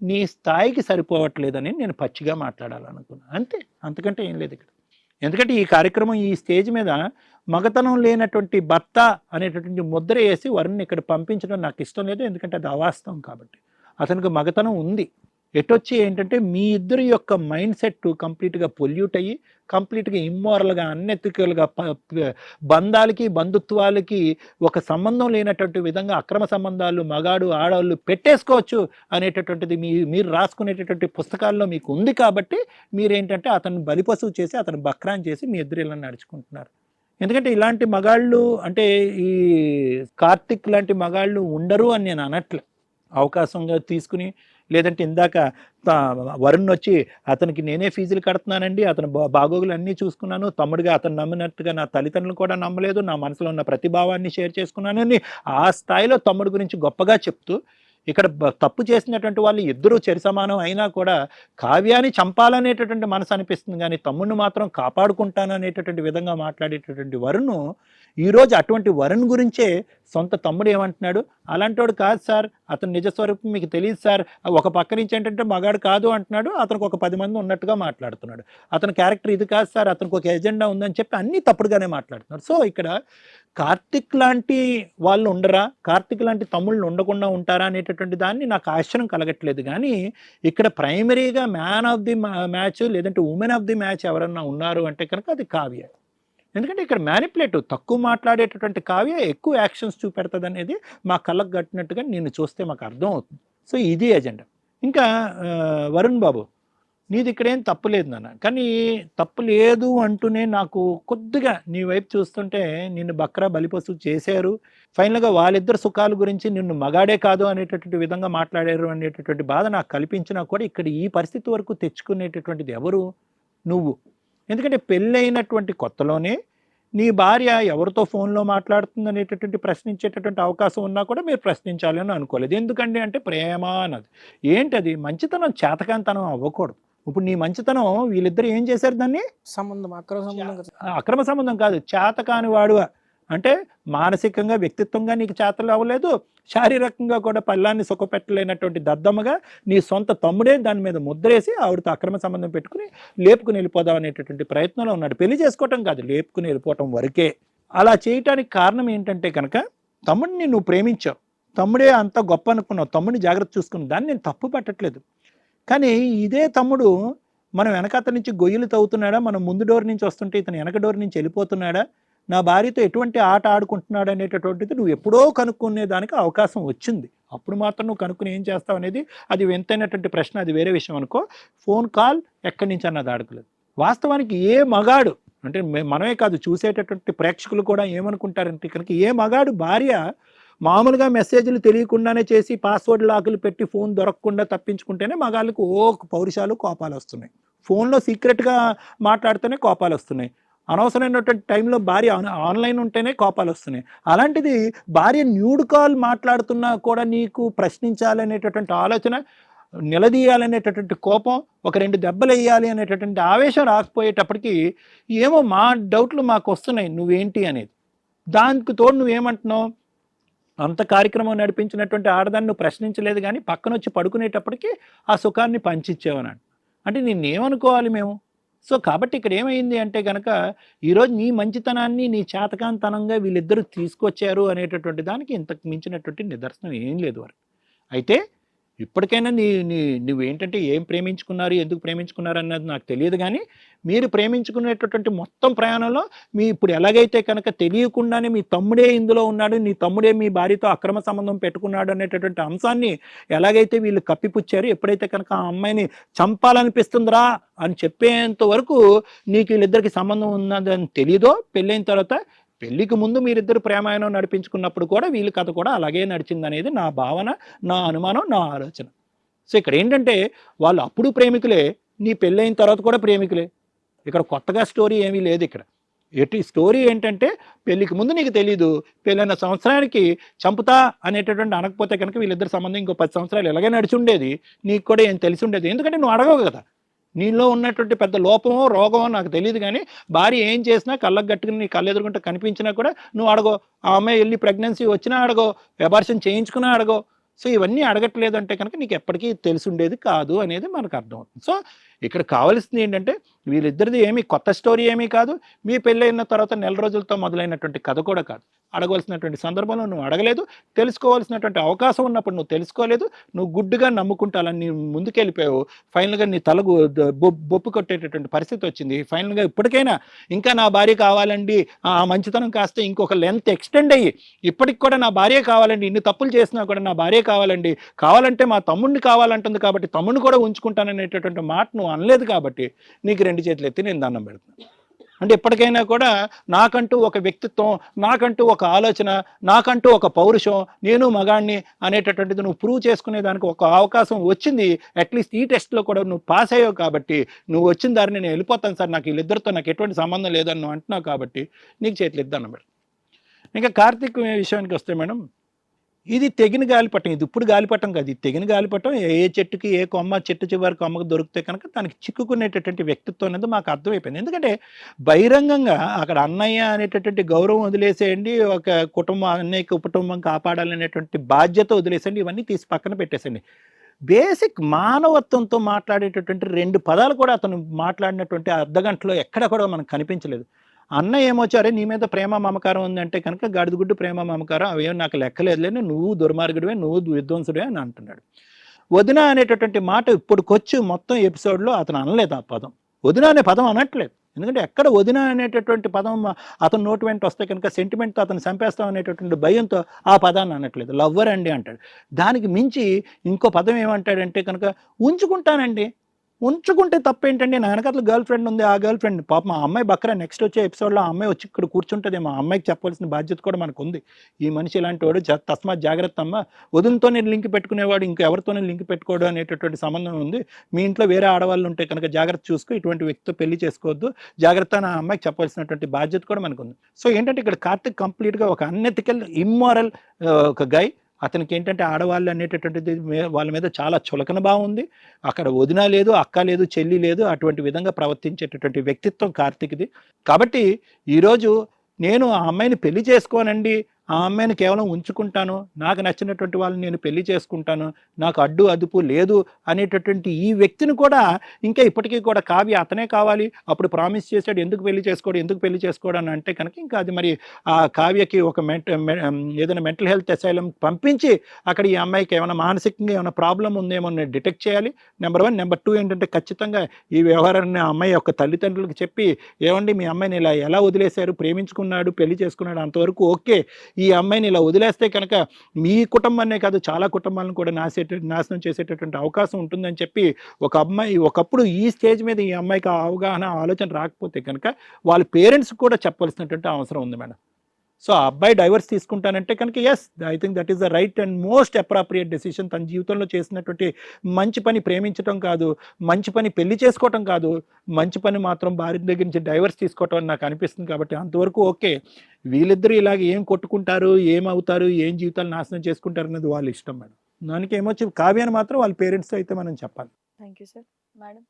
నీ స్థాయికి సరిపోవట్లేదని నేను పచ్చిగా మాట్లాడాలనుకున్నాను, అంతే, అంతకంటే ఏం లేదు ఇక్కడ. ఎందుకంటే ఈ కార్యక్రమం ఈ స్టేజ్ మీద మగతనం లేనటువంటి భర్త అనేటటువంటి ముద్ర వేసి వరుణ్ని ఇక్కడ పంపించడం నాకు ఇష్టం లేదు. ఎందుకంటే అది అవాస్తవం కాబట్టి. అతనికి మగతనం ఉంది. ఎటొచ్చి ఏంటంటే మీ ఇద్దరి యొక్క మైండ్ సెట్ కంప్లీట్గా పొల్యూట్ అయ్యి, కంప్లీట్గా ఇమ్మోరల్గా, అన్ఎథికల్గా, బంధాలకి బంధుత్వాలకి ఒక సంబంధం లేనటువంటి విధంగా అక్రమ సంబంధాలు మగాడు ఆడవాళ్ళు పెట్టేసుకోవచ్చు అనేటటువంటిది మీరు రాసుకునేటటువంటి పుస్తకాల్లో మీకు ఉంది. కాబట్టి మీరేంటంటే అతను బలిపశువు చేసి, అతను బక్రాన్ చేసి మీ ఇద్దరు ఇలా నడుచుకుంటున్నారు. ఎందుకంటే ఇలాంటి మగాళ్ళు అంటే ఈ కార్తిక్ లాంటి మగాళ్ళు ఉండరు అని నేను అనట్లే. అవకాశంగా తీసుకుని, లేదంటే ఇందాక వరుణ్ వచ్చి అతనికి నేనే ఫీజులు కడుతున్నానండి, అతను బాగోగులు అన్నీ చూసుకున్నాను, తమ్ముడిగా అతను నమ్మినట్టుగా నా తల్లిదండ్రులు కూడా నమ్మలేదు, నా మనసులో ఉన్న ప్రతిభావాన్ని షేర్ చేసుకున్నానని ఆ స్థాయిలో తమ్ముడి గురించి గొప్పగా చెప్తూ, ఇక్కడ తప్పు చేసినటువంటి వాళ్ళు ఇద్దరూ సమానం అయినా కూడా కావ్యాన్ని చంపాలనేటటువంటి మనసు అనిపిస్తుంది, కానీ తమ్ముడిని మాత్రం కాపాడుకుంటాను అనేటటువంటి విధంగా మాట్లాడేటటువంటి వరుణ్ ఈరోజు అటువంటి వరుణ్ గురించే సొంత తమ్ముడు ఏమంటున్నాడు, అలాంటోడు కాదు సార్, అతను నిజస్వరూపం మీకు తెలియదు సార్, ఒక పక్క నుంచి ఏంటంటే మగాడు కాదు అంటున్నాడు, అతనికి ఒక 10 మంది ఉన్నట్టుగా మాట్లాడుతున్నాడు, అతని క్యారెక్టర్ ఇది కాదు సార్, అతనికి ఒక ఎజెండా ఉందని చెప్పి అన్నీ తప్పుడుగానే మాట్లాడుతున్నాడు. సో ఇక్కడ కార్తిక్ లాంటి వాళ్ళు ఉండరా, కార్తిక్ లాంటి తమ్ముళ్ళు ఉండకుండా ఉంటారా అనేటటువంటి దాన్ని నాకు ఆశ్చర్యం కలగట్లేదు. కానీ ఇక్కడ ప్రైమరీగా మ్యాన్ ఆఫ్ ది మ్యాచ్ లేదంటే ఉమెన్ ఆఫ్ ది మ్యాచ్ ఎవరన్నా ఉన్నారు అంటే కనుక అది కావ్య. ఎందుకంటే ఇక్కడ మ్యానిపులేటివ్, తక్కువ మాట్లాడేటటువంటి కావ్య ఎక్కువ యాక్షన్స్ చూపెడుతుంది అనేది మా కళ్ళకు కట్టినట్టుగా నిన్ను చూస్తే మాకు అర్థం అవుతుంది. సో ఇది ఎజెండా. ఇంకా వరుణ్ బాబు, నీది ఇక్కడేం తప్పు లేదు నాన్న, కానీ తప్పు లేదు అంటూనే నాకు కొద్దిగా నీ వైపు చూస్తుంటే నిన్ను బక్రా బలిపశువు చేశారు, ఫైనల్గా వాళ్ళిద్దరు సుఖాల గురించి నిన్ను మగాడే కాదు అనేటటువంటి విధంగా మాట్లాడారు అనేటటువంటి బాధ నాకు కల్పించినా కూడా ఇక్కడ ఈ పరిస్థితి వరకు తెచ్చుకునేటటువంటిది ఎవరు? నువ్వు. ఎందుకంటే పెళ్ళైనటువంటి కొత్తలోనే నీ భార్య ఎవరితో ఫోన్లో మాట్లాడుతుంది అనేటటువంటి ప్రశ్నించేటటువంటి అవకాశం ఉన్నా కూడా మీరు ప్రశ్నించాలి అని అనుకోలేదు. ఎందుకండి అంటే ప్రేమ అన్నది ఏంటది, మంచితనం చేతకాంతనం అవ్వకూడదు. ఇప్పుడు నీ మంచితనం వీళ్ళిద్దరు ఏం చేశారు, దాన్ని సంబంధం అక్రమ సంబంధం కాదు, చేతకాని వాడు అంటే మానసికంగా వ్యక్తిత్వంగా నీకు చేతలు అవ్వలేదు, శారీరకంగా కూడా పల్లాన్ని సుఖపెట్టలేనటువంటి దద్దమ్మగా నీ సొంత తమ్ముడే దాని మీద ముద్రేసి ఆవిడతో అక్రమ సంబంధం పెట్టుకుని లేపుకుని వెళ్ళిపోదాం అనేటటువంటి ప్రయత్నంలో ఉన్నాడు. పెళ్లి చేసుకోవటం కాదు, లేపుకుని వెళ్ళిపోవటం వరకే. అలా చేయటానికి కారణం ఏంటంటే కనుక తమ్ముడిని నువ్వు ప్రేమించావు, తమ్ముడే అంత గొప్ప అనుకున్నావు, తమ్ముడిని జాగ్రత్త చూసుకున్నావు, దాన్ని నేను తప్పు పట్టట్లేదు. కానీ ఇదే తమ్ముడు మనం వెనకత నుంచి గొయ్యలు తవ్వుతున్నాడా, మనం ముందు డోర్ నుంచి వస్తుంటే ఇతను వెనక డోర్ నుంచి వెళ్ళిపోతున్నాడా, నా భార్యతో ఎటువంటి ఆట ఆడుకుంటున్నాడు అనేటటువంటిది నువ్వు ఎప్పుడో కనుక్కునే దానికి అవకాశం వచ్చింది. అప్పుడు మాత్రం నువ్వు కనుక్కుని ఏం చేస్తావు అనేది అది వింతైనటువంటి ప్రశ్న, అది వేరే విషయం అనుకో. ఫోన్ కాల్ ఎక్కడి నుంచి అన్నది అడగలేదు. వాస్తవానికి ఏ మగాడు అంటే మనమే కాదు చూసేటటువంటి ప్రేక్షకులు కూడా ఏమనుకుంటారంటే కనుక ఏ మగాడు భార్య మామూలుగా మెసేజ్లు తెలియకుండానే చేసి పాస్వర్డ్ లాకులు పెట్టి ఫోన్ దొరకకుండా తప్పించుకుంటేనే మగాళ్ళకు పౌరుషాలు కోపాలు వస్తున్నాయి, ఫోన్లో సీక్రెట్గా మాట్లాడితేనే కోపాలు వస్తున్నాయి, అనవసరమైనటువంటి టైంలో భార్య ఆన్లైన్ ఉంటేనే కోపాలు వస్తున్నాయి. అలాంటిది భార్య న్యూడ్ కాల్ మాట్లాడుతున్నా కూడా నీకు ప్రశ్నించాలనేటటువంటి ఆలోచన, నిలదీయాలనేటటువంటి కోపం, ఒక 2 దెబ్బలు వేయాలి అనేటటువంటి ఆవేశం రాకపోయేటప్పటికి ఏమో మా డౌట్లు మాకు వస్తున్నాయి నువ్వేంటి అనేది. దానికి తోడు నువ్వేమంటున్నావు, అంత కార్యక్రమం నడిపించినటువంటి ఆడదాన్ని నువ్వు ప్రశ్నించలేదు, కానీ పక్కన వచ్చి పడుకునేటప్పటికి ఆ సుఖాన్ని పంచిచ్చేవన్నాడు. అంటే నిన్నేమనుకోవాలి మేము? సో కాబట్టి ఇక్కడ ఏమైంది అంటే కనుక ఈరోజు నీ మంచితనాన్ని నీ చేతకాంతనంగా వీళ్ళిద్దరూ తీసుకొచ్చారు అనేటటువంటి దానికి ఇంతకు మించినటువంటి నిదర్శనం ఏం లేదు వారు. అయితే ఇప్పటికైనా నువ్వేంటంటే ఏం ప్రేమించుకున్నారు, ఎందుకు ప్రేమించుకున్నారు అన్నది నాకు తెలియదు, కానీ మీరు ప్రేమించుకునేటటువంటి మొత్తం ప్రయాణంలో మీ ఇప్పుడు ఎలాగైతే కనుక తెలియకుండానే మీ తమ్ముడే ఇందులో ఉన్నాడు, నీ తమ్ముడే మీ భార్యతో అక్రమ సంబంధం పెట్టుకున్నాడు అనేటటువంటి అంశాన్ని ఎలాగైతే వీళ్ళు కప్పిపుచ్చారు, ఎప్పుడైతే కనుక ఆ అమ్మాయిని చంపాలనిపిస్తుందిరా అని చెప్పేంత వరకు నీకు వీళ్ళిద్దరికి సంబంధం ఉన్నదని తెలియదో, పెళ్ళైన తర్వాత పెళ్ళికి ముందు మీరిద్దరు ప్రేమాయణం నడిపించుకున్నప్పుడు కూడా వీళ్ళ కథ కూడా అలాగే నడిచింది అనేది నా భావన, నా అనుమానం, నా ఆలోచన. సో ఇక్కడ ఏంటంటే వాళ్ళు అప్పుడు ప్రేమికులే, నీ పెళ్ళైన తర్వాత కూడా ప్రేమికులే. ఇక్కడ కొత్తగా స్టోరీ ఏమీ లేదు. ఇక్కడ ఎటు స్టోరీ ఏంటంటే పెళ్ళికి ముందు నీకు తెలీదు, పెళ్ళైన సంవత్సరానికి చంపుతా అనేటటువంటి అనకపోతే కనుక వీళ్ళిద్దరు సంబంధం ఇంకో 10 సంవత్సరాలు ఎలాగే నడిచి ఉండేది, నీకు కూడా ఏం తెలిసి ఉండేది. ఎందుకంటే నువ్వు అడగవు కదా, నీలో ఉన్నటువంటి పెద్ద లోపమో రోగమో నాకు తెలియదు, కానీ భార్య ఏం చేసినా కళ్ళకు గట్టుకుని నీ కళ్ళు ఎదురుకుంటే కనిపించినా కూడా నువ్వు అడగో. ఆ అమ్మాయి వెళ్ళి ప్రెగ్నెన్సీ వచ్చినా అడగో, అబార్షన్ చేయించుకున్నా అడగో. సో ఇవన్నీ అడగట్లేదు అంటే కనుక నీకు ఎప్పటికీ తెలిసి ఉండేది కాదు అనేది మనకు అర్థమవుతుంది. సో ఇక్కడ కావాల్సింది ఏంటంటే వీళ్ళిద్దరిది ఏమీ కొత్త స్టోరీ ఏమీ కాదు, మీ పెళ్ళైన తర్వాత నెల రోజులతో మొదలైనటువంటి కథ కూడా కాదు. అడగవలసినటువంటి సందర్భంలో నువ్వు అడగలేదు, తెలుసుకోవాల్సినటువంటి అవకాశం ఉన్నప్పుడు నువ్వు తెలుసుకోలేదు, నువ్వు గుడ్డుగా నమ్ముకుంటాలని నీ ముందుకెళ్ళిపోయావు. ఫైనల్గా నీ తలకు బొప్పు కొట్టేటటువంటి పరిస్థితి వచ్చింది. ఫైనల్గా ఇప్పటికైనా ఇంకా నా భార్య కావాలండి, ఆ మంచితనం కాస్త ఇంకొక లెంత్ ఎక్స్టెండ్ అయ్యి ఇప్పటికి కూడా నా భార్య కావాలండి, ఇన్ని తప్పులు చేసినా కూడా నా భార్య కావాలండి, కావాలంటే మా తమ్ముడిని కావాలంటుంది కాబట్టి తమ్ముడిని కూడా ఉంచుకుంటాననేటటువంటి మాట నువ్వు అనలేదు కాబట్టి నీకు 2 చేతులు ఎత్తి నేను దండం పెడుతున్నాను. అంటే ఎప్పటికైనా కూడా నాకంటూ ఒక వ్యక్తిత్వం, నాకంటూ ఒక ఆలోచన, నాకంటూ ఒక పౌరుషం, నేను మగాణ్ణి అనేటటువంటిది నువ్వు ప్రూవ్ చేసుకునే దానికి ఒక అవకాశం వచ్చింది. అట్లీస్ట్ ఈ టెస్ట్లో కూడా నువ్వు పాస్ అయ్యావు కాబట్టి నువ్వు వచ్చిన దారిని నేను వెళ్ళిపోతాను సార్, నాకు వీళ్ళిద్దరితో నాకు ఎటువంటి సంబంధం లేదని నువ్వు అంటున్నావు కాబట్టి నీకు చేతులు ఎత్తి దండం పెడుతున్నాను. ఇంకా కార్తీక్ విషయానికి వస్తే మేడం, ఇది తెగిన గాలిపటం, ఇది ఇప్పుడు గాలిపటం కాదు, ఇది తెగిన గాలిపటం. ఏ చెట్టుకి ఏ కొమ్మ చెట్టు చివరి కొమ్మకు దొరికితే కనుక దానికి చిక్కుకునేటటువంటి వ్యక్తిత్వం అనేది మాకు అర్థమైపోయింది. ఎందుకంటే బహిరంగంగా అక్కడ అన్నయ్య అనేటటువంటి గౌరవం వదిలేసేయండి, ఒక కుటుంబం అన్నయ్య కుటుంబం కాపాడాలనేటువంటి బాధ్యత వదిలేసేయండి, ఇవన్నీ తీసి పక్కన పెట్టేసండి. బేసిక్ మానవత్వంతో మాట్లాడేటటువంటి 2 పదాలు కూడా అతను మాట్లాడినటువంటి అర్ధగంటలో ఎక్కడ కూడా మనకు కనిపించలేదు. అన్న ఏమొచ్చారే నీ మీద ప్రేమ మమకారం ఉందంటే కనుక గాడిదగుడ్డు ప్రేమ మమకారం అవేం నాకు లెక్కలేదులే, నువ్వు దుర్మార్గుడివే, నువ్వు విధ్వంసుడివే అని అంటున్నాడు. వదిన అనేటటువంటి మాట ఇప్పుడుకొచ్చి మొత్తం ఎపిసోడ్లో అతను అనలేదు ఆ పదం, వదిన అనే పదం అనట్లేదు. ఎందుకంటే ఎక్కడ వదిన అనేటటువంటి పదం అతను నోటి వెంట వస్తే కనుక సెంటిమెంట్తో అతను చంపేస్తాం అనేటటువంటి భయంతో ఆ పదాన్ని అనట్లేదు, లవ్వర్ అండి అంటాడు. దానికి మించి ఇంకో పదం ఏమంటాడంటే కనుక ఉంచుకుంటానండి. ఉంచుకుంటే తప్పేంటండి, నా వెనకాల గర్ల్ ఫ్రెండ్ ఉంది, ఆ గర్ల్ ఫ్రెండ్ పాప మా అమ్మాయి బక్కరా నెక్స్ట్ వచ్చే ఎపిసోడ్లో ఆ అమ్మాయి వచ్చి ఇక్కడ కూర్చుంటుందేమో, ఆ అమ్మాయికి చెప్పాల్సిన బాధ్యత కూడా మనకు ఉంది. ఈ మనిషి ఇలాంటి వాడు, తస్మాత్ జాగ్రత్త అమ్మ, వదినతోనే లింక్ పెట్టుకునేవాడు ఇంకెవరితోనే లింక్ పెట్టుకోవడం అనేటటువంటి సంబంధం ఉంది, మీ ఇంట్లో వేరే ఆడవాళ్ళు ఉంటే కనుక జాగ్రత్త చూసుకో, ఇటువంటి వ్యక్తితో పెళ్లి చేసుకోవద్దు, జాగ్రత్త నా అమ్మాయికి చెప్పాల్సినటువంటి బాధ్యత కూడా మనకు ఉంది. సో ఏంటంటే ఇక్కడ కార్తిక్ కంప్లీట్గా ఒక అన్ఎథికల్ ఇమ్మారల్ ఒక గై. అతనికి ఏంటంటే ఆడవాళ్ళు అనేటటువంటిది వాళ్ళ మీద చాలా చులకన భావం ఉంది. అక్కడ వదిన లేదు, అక్క లేదు, చెల్లి లేదు, అటువంటి విధంగా ప్రవర్తించేటటువంటి వ్యక్తిత్వం కార్తీక్ది. కాబట్టి ఈరోజు నేను ఆ అమ్మాయిని పెళ్లి చేసుకోనండి, ఆ అమ్మాయిని కేవలం ఉంచుకుంటాను, నాకు నచ్చినటువంటి వాళ్ళని నేను పెళ్లి చేసుకుంటాను, నాకు అడ్డు అదుపు లేదు అనేటటువంటి ఈ వ్యక్తిని కూడా ఇంకా ఇప్పటికీ కూడా కావ్య అతనే కావాలి, అప్పుడు ప్రామిస్ చేశాడు, ఎందుకు పెళ్లి చేసుకోవడం అని అంటే కనుక ఇంకా అది మరి ఆ కావ్యకి ఒక ఏదైనా మెంటల్ హెల్త్ అసైలం పంపించి అక్కడ ఈ అమ్మాయికి ఏమైనా మానసికంగా ఏమైనా ప్రాబ్లం ఉందేమో డిటెక్ట్ చేయాలి. నెంబర్ 1. నెంబర్ 2 ఏంటంటే ఖచ్చితంగా ఈ వ్యవహారాన్ని ఆ అమ్మాయి యొక్క తల్లిదండ్రులకు చెప్పి, ఏమండి మీ అమ్మాయిని ఇలా ఎలా వదిలేశారు, ప్రేమించుకున్నాడు, పెళ్లి చేసుకున్నాడు, అంతవరకు ఓకే, ఈ అమ్మాయిని ఇలా వదిలేస్తే కనుక మీ కుటుంబాన్నే కాదు చాలా కుటుంబాలను కూడా నాశనం చేసేటటువంటి అవకాశం ఉంటుందని చెప్పి ఒక అమ్మాయి ఒకప్పుడు ఈ స్టేజ్ మీద ఈ అమ్మాయికి అవగాహన ఆలోచన రాకపోతే కనుక వాళ్ళ పేరెంట్స్ కూడా చెప్పాల్సినటువంటి అవసరం ఉంది మేడం. సో ఆ అబ్బాయి డైవర్స్ తీసుకుంటానంటే కనుక yes, I think that is the right and most appropriate decision. తన జీవితంలో చేసినటువంటి మంచి పని ప్రేమించడం కాదు, మంచి పని పెళ్లి చేసుకోవటం కాదు, మంచి పని మాత్రం భార్య దగ్గర నుంచి డైవర్స్ తీసుకోవటం అని నాకు అనిపిస్తుంది. కాబట్టి అంతవరకు ఓకే. వీళ్ళిద్దరూ ఇలాగ ఏం కొట్టుకుంటారు, ఏమవుతారు, ఏం జీవితాలు నాశనం చేసుకుంటారు అనేది వాళ్ళ ఇష్టం మేడం. దానికి ఏమొచ్చి కావ్యాన్ని మాత్రం వాళ్ళ పేరెంట్స్ అయితే మనం చెప్పాలి. Thank you sir. మేడం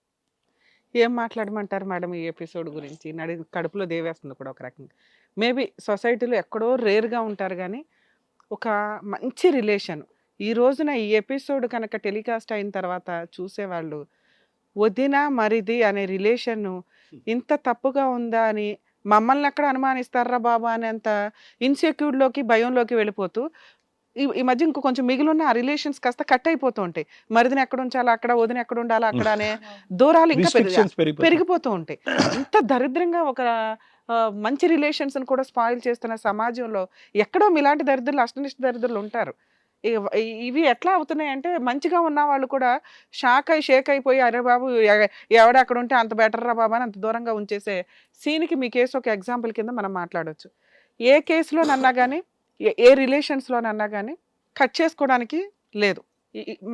ఏం మాట్లాడమంటారు మేడం ఈ ఎపిసోడ్ గురించి? కడుపులో దేవేస్తుంది కూడా ఒక రకంగా. మేబీ సొసైటీలో ఎక్కడో రేర్గా ఉంటారు కానీ ఒక మంచి రిలేషన్ ఈ రోజున ఈ ఎపిసోడ్ కనుక టెలికాస్ట్ అయిన తర్వాత చూసేవాళ్ళు వదిన మరిది అనే రిలేషన్ ఇంత తప్పుగా ఉందా అని మమ్మల్ని ఎక్కడ అనుమానిస్తారా బాబా అనేంత ఇన్సెక్యూర్లోకి భయంలోకి వెళ్ళిపోతూ ఈ మధ్య ఇంకో కొంచెం మిగిలిన ఆ రిలేషన్స్ కాస్త కట్ అయిపోతూ ఉంటాయి. మరిదిని ఎక్కడ ఉంచాలా అక్కడ, వదిన ఎక్కడ ఉండాలా అక్కడ అనే దూరాలు ఇంకా పెరిగిపోతూ ఉంటాయి. ఇంత దరిద్రంగా ఒక మంచి రిలేషన్స్ కూడా స్పాయిల్ చేస్తున్న సమాజంలో ఎక్కడో ఇలాంటి దరిద్రులు, అష్టనిష్ట దరిద్రులు ఉంటారు. ఇవి ఎట్లా అవుతున్నాయి అంటే మంచిగా ఉన్న వాళ్ళు కూడా షేక్ అయిపోయి అరే బాబు ఎవడ అక్కడ ఉంటే అంత బెటర్ రా బాబా అని అంత దూరంగా ఉంచేసే సీన్కి మీ కేసు ఒక ఎగ్జాంపుల్ కింద మనం మాట్లాడవచ్చు. ఏ కేసులోనన్నా కానీ ఏ రిలేషన్స్లోనన్నా కానీ కట్ చేసుకోవడానికి లేదు.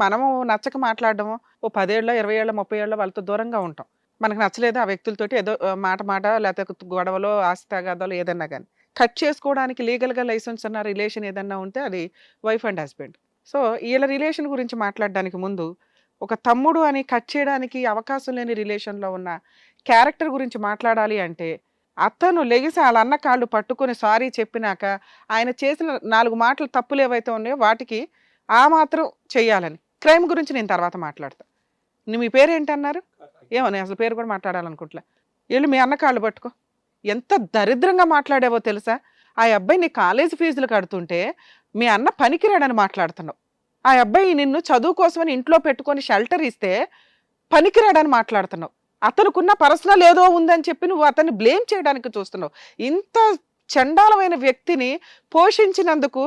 మనము నచ్చక మాట్లాడడము ఓ 10 ఏళ్ళ 20 ఏళ్ళ 30 ఏళ్ళ వాళ్ళతో దూరంగా ఉంటాం. మనకు నచ్చలేదు ఆ వ్యక్తులతోటి ఏదో మాట లేకపోతే గొడవలో ఆస్తి తగాదాలు ఏదన్నా కానీ కట్ చేసుకోవడానికి లీగల్గా లైసెన్స్ ఉన్న రిలేషన్ ఏదన్నా ఉంటే అది వైఫ్ అండ్ హస్బెండ్. సో వీళ్ళ రిలేషన్ గురించి మాట్లాడడానికి ముందు ఒక తమ్ముడు అని కట్ చేయడానికి అవకాశం లేని రిలేషన్లో ఉన్న క్యారెక్టర్ గురించి మాట్లాడాలి అంటే అతను లెగిసి వాళ్ళ అన్న కాళ్ళు పట్టుకొని సారీ చెప్పినాక ఆయన చేసిన 4 మాటలు తప్పులు ఏవైతే ఉన్నాయో వాటికి ఆ మాత్రం చెయ్యాలని. క్రైమ్ గురించి నేను తర్వాత మాట్లాడతా. మీ పేరు ఏంటన్నారు? ఏమో నేను అసలు పేరు కూడా మాట్లాడాలనుకుంటలే. వీళ్ళు మీ అన్న కాళ్ళు పట్టుకో. ఎంత దరిద్రంగా మాట్లాడావో తెలుసా? ఆ అబ్బాయి నీ కాలేజీ ఫీజులు కడుతుంటే మీ అన్న పనికిరాడని మాట్లాడుతున్నావు. ఆ అబ్బాయి నిన్ను చదువు కోసమని ఇంట్లో పెట్టుకొని షెల్టర్ ఇస్తే పనికిరాడని మాట్లాడుతున్నావు. అతనుకున్న పర్సనల్ ఏదో ఉందని చెప్పి నువ్వు అతన్ని బ్లేమ్ చేయడానికి చూస్తున్నావు. ఇంత చండాలమైన వ్యక్తిని పోషించినందుకు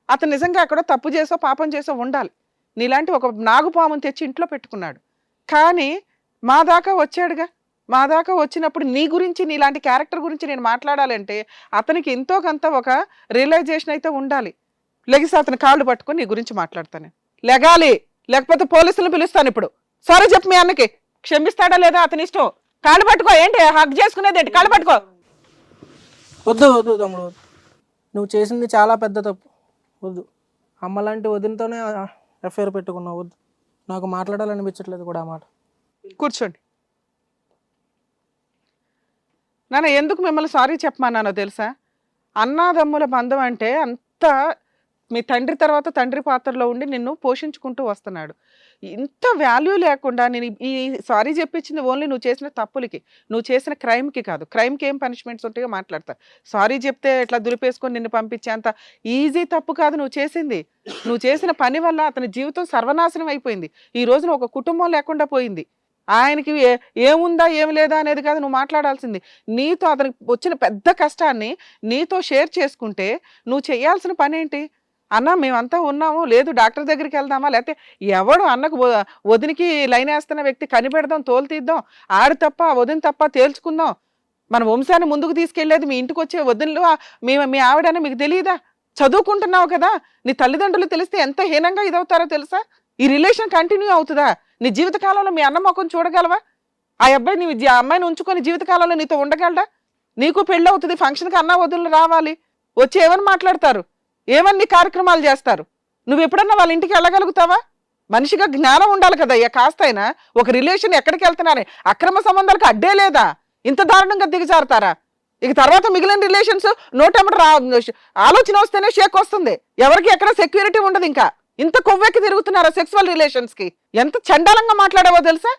అతను నిజంగా అక్కడ తప్పు చేసో పాపం చేసో ఉండాలి. నీలాంటి ఒక నాగుపాముని తెచ్చి ఇంట్లో పెట్టుకున్నాడు. కానీ మా దాకా వచ్చాడుగా. మా దాకా వచ్చినప్పుడు నీ గురించి నీలాంటి క్యారెక్టర్ గురించి నేను మాట్లాడాలంటే అతనికి ఎంతో కొంత ఒక రియలైజేషన్ అయితే ఉండాలి. లెగిసి అతని కాళ్ళు పట్టుకొని నీ గురించి మాట్లాడతాను. లెగాలి, లేకపోతే పోలీసులను పిలుస్తాను ఇప్పుడు. సారీ చెప్పు మీ అన్నకి, క్షమిస్తాడా లేదా అతని ఇష్టం. కాళ్ళు పట్టుకో. ఏంటి హక్ చేసుకునేది ఏంటి? కాళ్ళు పట్టుకో. వద్దు వద్దు తమ్ముడు, నువ్వు చేసింది చాలా పెద్ద తప్పు. వద్దు, అమ్మ లాంటి వదినతోనే అఫేర్ పెట్టుకున్నావు. వద్దు, నాకు మాట్లాడాలనిపించట్లేదు కూడా ఆ మాట. కూర్చోండి. నాన్న ఎందుకు మిమ్మల్ని సారీ చెప్పమన్నానో తెలుసా? అన్నాదమ్ముల బంధం అంటే అంత మీ తండ్రి తర్వాత తండ్రి పాత్రలో ఉండి నిన్ను పోషించుకుంటూ వస్తున్నాడు. ఇంత వాల్యూ లేకుండా నేను ఈ సారీ చెప్పించింది ఓన్లీ నువ్వు చేసిన తప్పులకి, నువ్వు చేసిన క్రైమ్కి కాదు. క్రైమ్కి ఏం పనిష్మెంట్స్ ఉంటాయో మాట్లాడతా. సారీ చెప్తే ఇట్లా దులిపేసుకొని నిన్ను పంపించేంత ఈజీ తప్పు కాదు నువ్వు చేసింది. నువ్వు చేసిన పని వల్ల అతని జీవితం సర్వనాశనం అయిపోయింది. ఈ రోజున ఒక కుటుంబం లేకుండా పోయింది. ఆయనకి ఏముందా ఏమి లేదా అనేది కాదు నువ్వు మాట్లాడాల్సింది. నీతో అతనికి వచ్చిన పెద్ద కష్టాన్ని నీతో షేర్ చేసుకుంటే నువ్వు చేయాల్సిన పని ఏంటి? అన్న మేమంతా ఉన్నాము, లేదు డాక్టర్ దగ్గరికి వెళ్దామా, లేకపోతే ఎవడు అన్నకు వదినికి లైన్ వేస్తున్న వ్యక్తి కనిపెడదాం, తోలు తీద్దాం, ఆడు తప్ప వదిన తప్ప తేల్చుకుందాం. మన వంశాన్ని ముందుకు తీసుకెళ్లేది మీ ఇంటికి వచ్చే వదినలు మీ ఆవిడని మీకు తెలియదా? చదువుకుంటున్నావు కదా, నీ తల్లిదండ్రులు తెలిస్తే ఎంత హీనంగా ఇదవుతారో తెలుసా? ఈ రిలేషన్ కంటిన్యూ అవుతుందా? నీ జీవితకాలంలో మీ అన్న మొక్కను చూడగలవా? ఆ అబ్బాయి నీ అమ్మాయిని ఉంచుకొని జీవితకాలంలో నీతో ఉండగలడా? నీకు పెళ్ళి అవుతుంది, ఫంక్షన్కి అన్న వదులు రావాలి, వచ్చి ఏమని మాట్లాడతారు, ఏమన్ని కార్యక్రమాలు చేస్తారు? నువ్వు ఎప్పుడన్నా వాళ్ళ ఇంటికి వెళ్ళగలుగుతావా? మనిషిగా జ్ఞానం ఉండాలి కదా. కాస్తైనా ఒక రిలేషన్ ఎక్కడికి వెళ్తున్నారే అక్రమ సంబంధాలకు అడ్డే లేదా? ఇంత దారుణంగా దిగజారుతారా? ఇక తర్వాత మిగిలిన రిలేషన్స్ నోటెమ్మట ఆలోచన వస్తేనే షేక్ వస్తుంది. ఎవరికి ఎక్కడ సెక్యూరిటీ ఉండదు. ఇంకా ఇంత కొవ్వెక్కి తిరుగుతున్నారా సెక్సువల్ రిలేషన్స్ కి? ఎంత చండాలంగా మాట్లాడావో తెలుసా?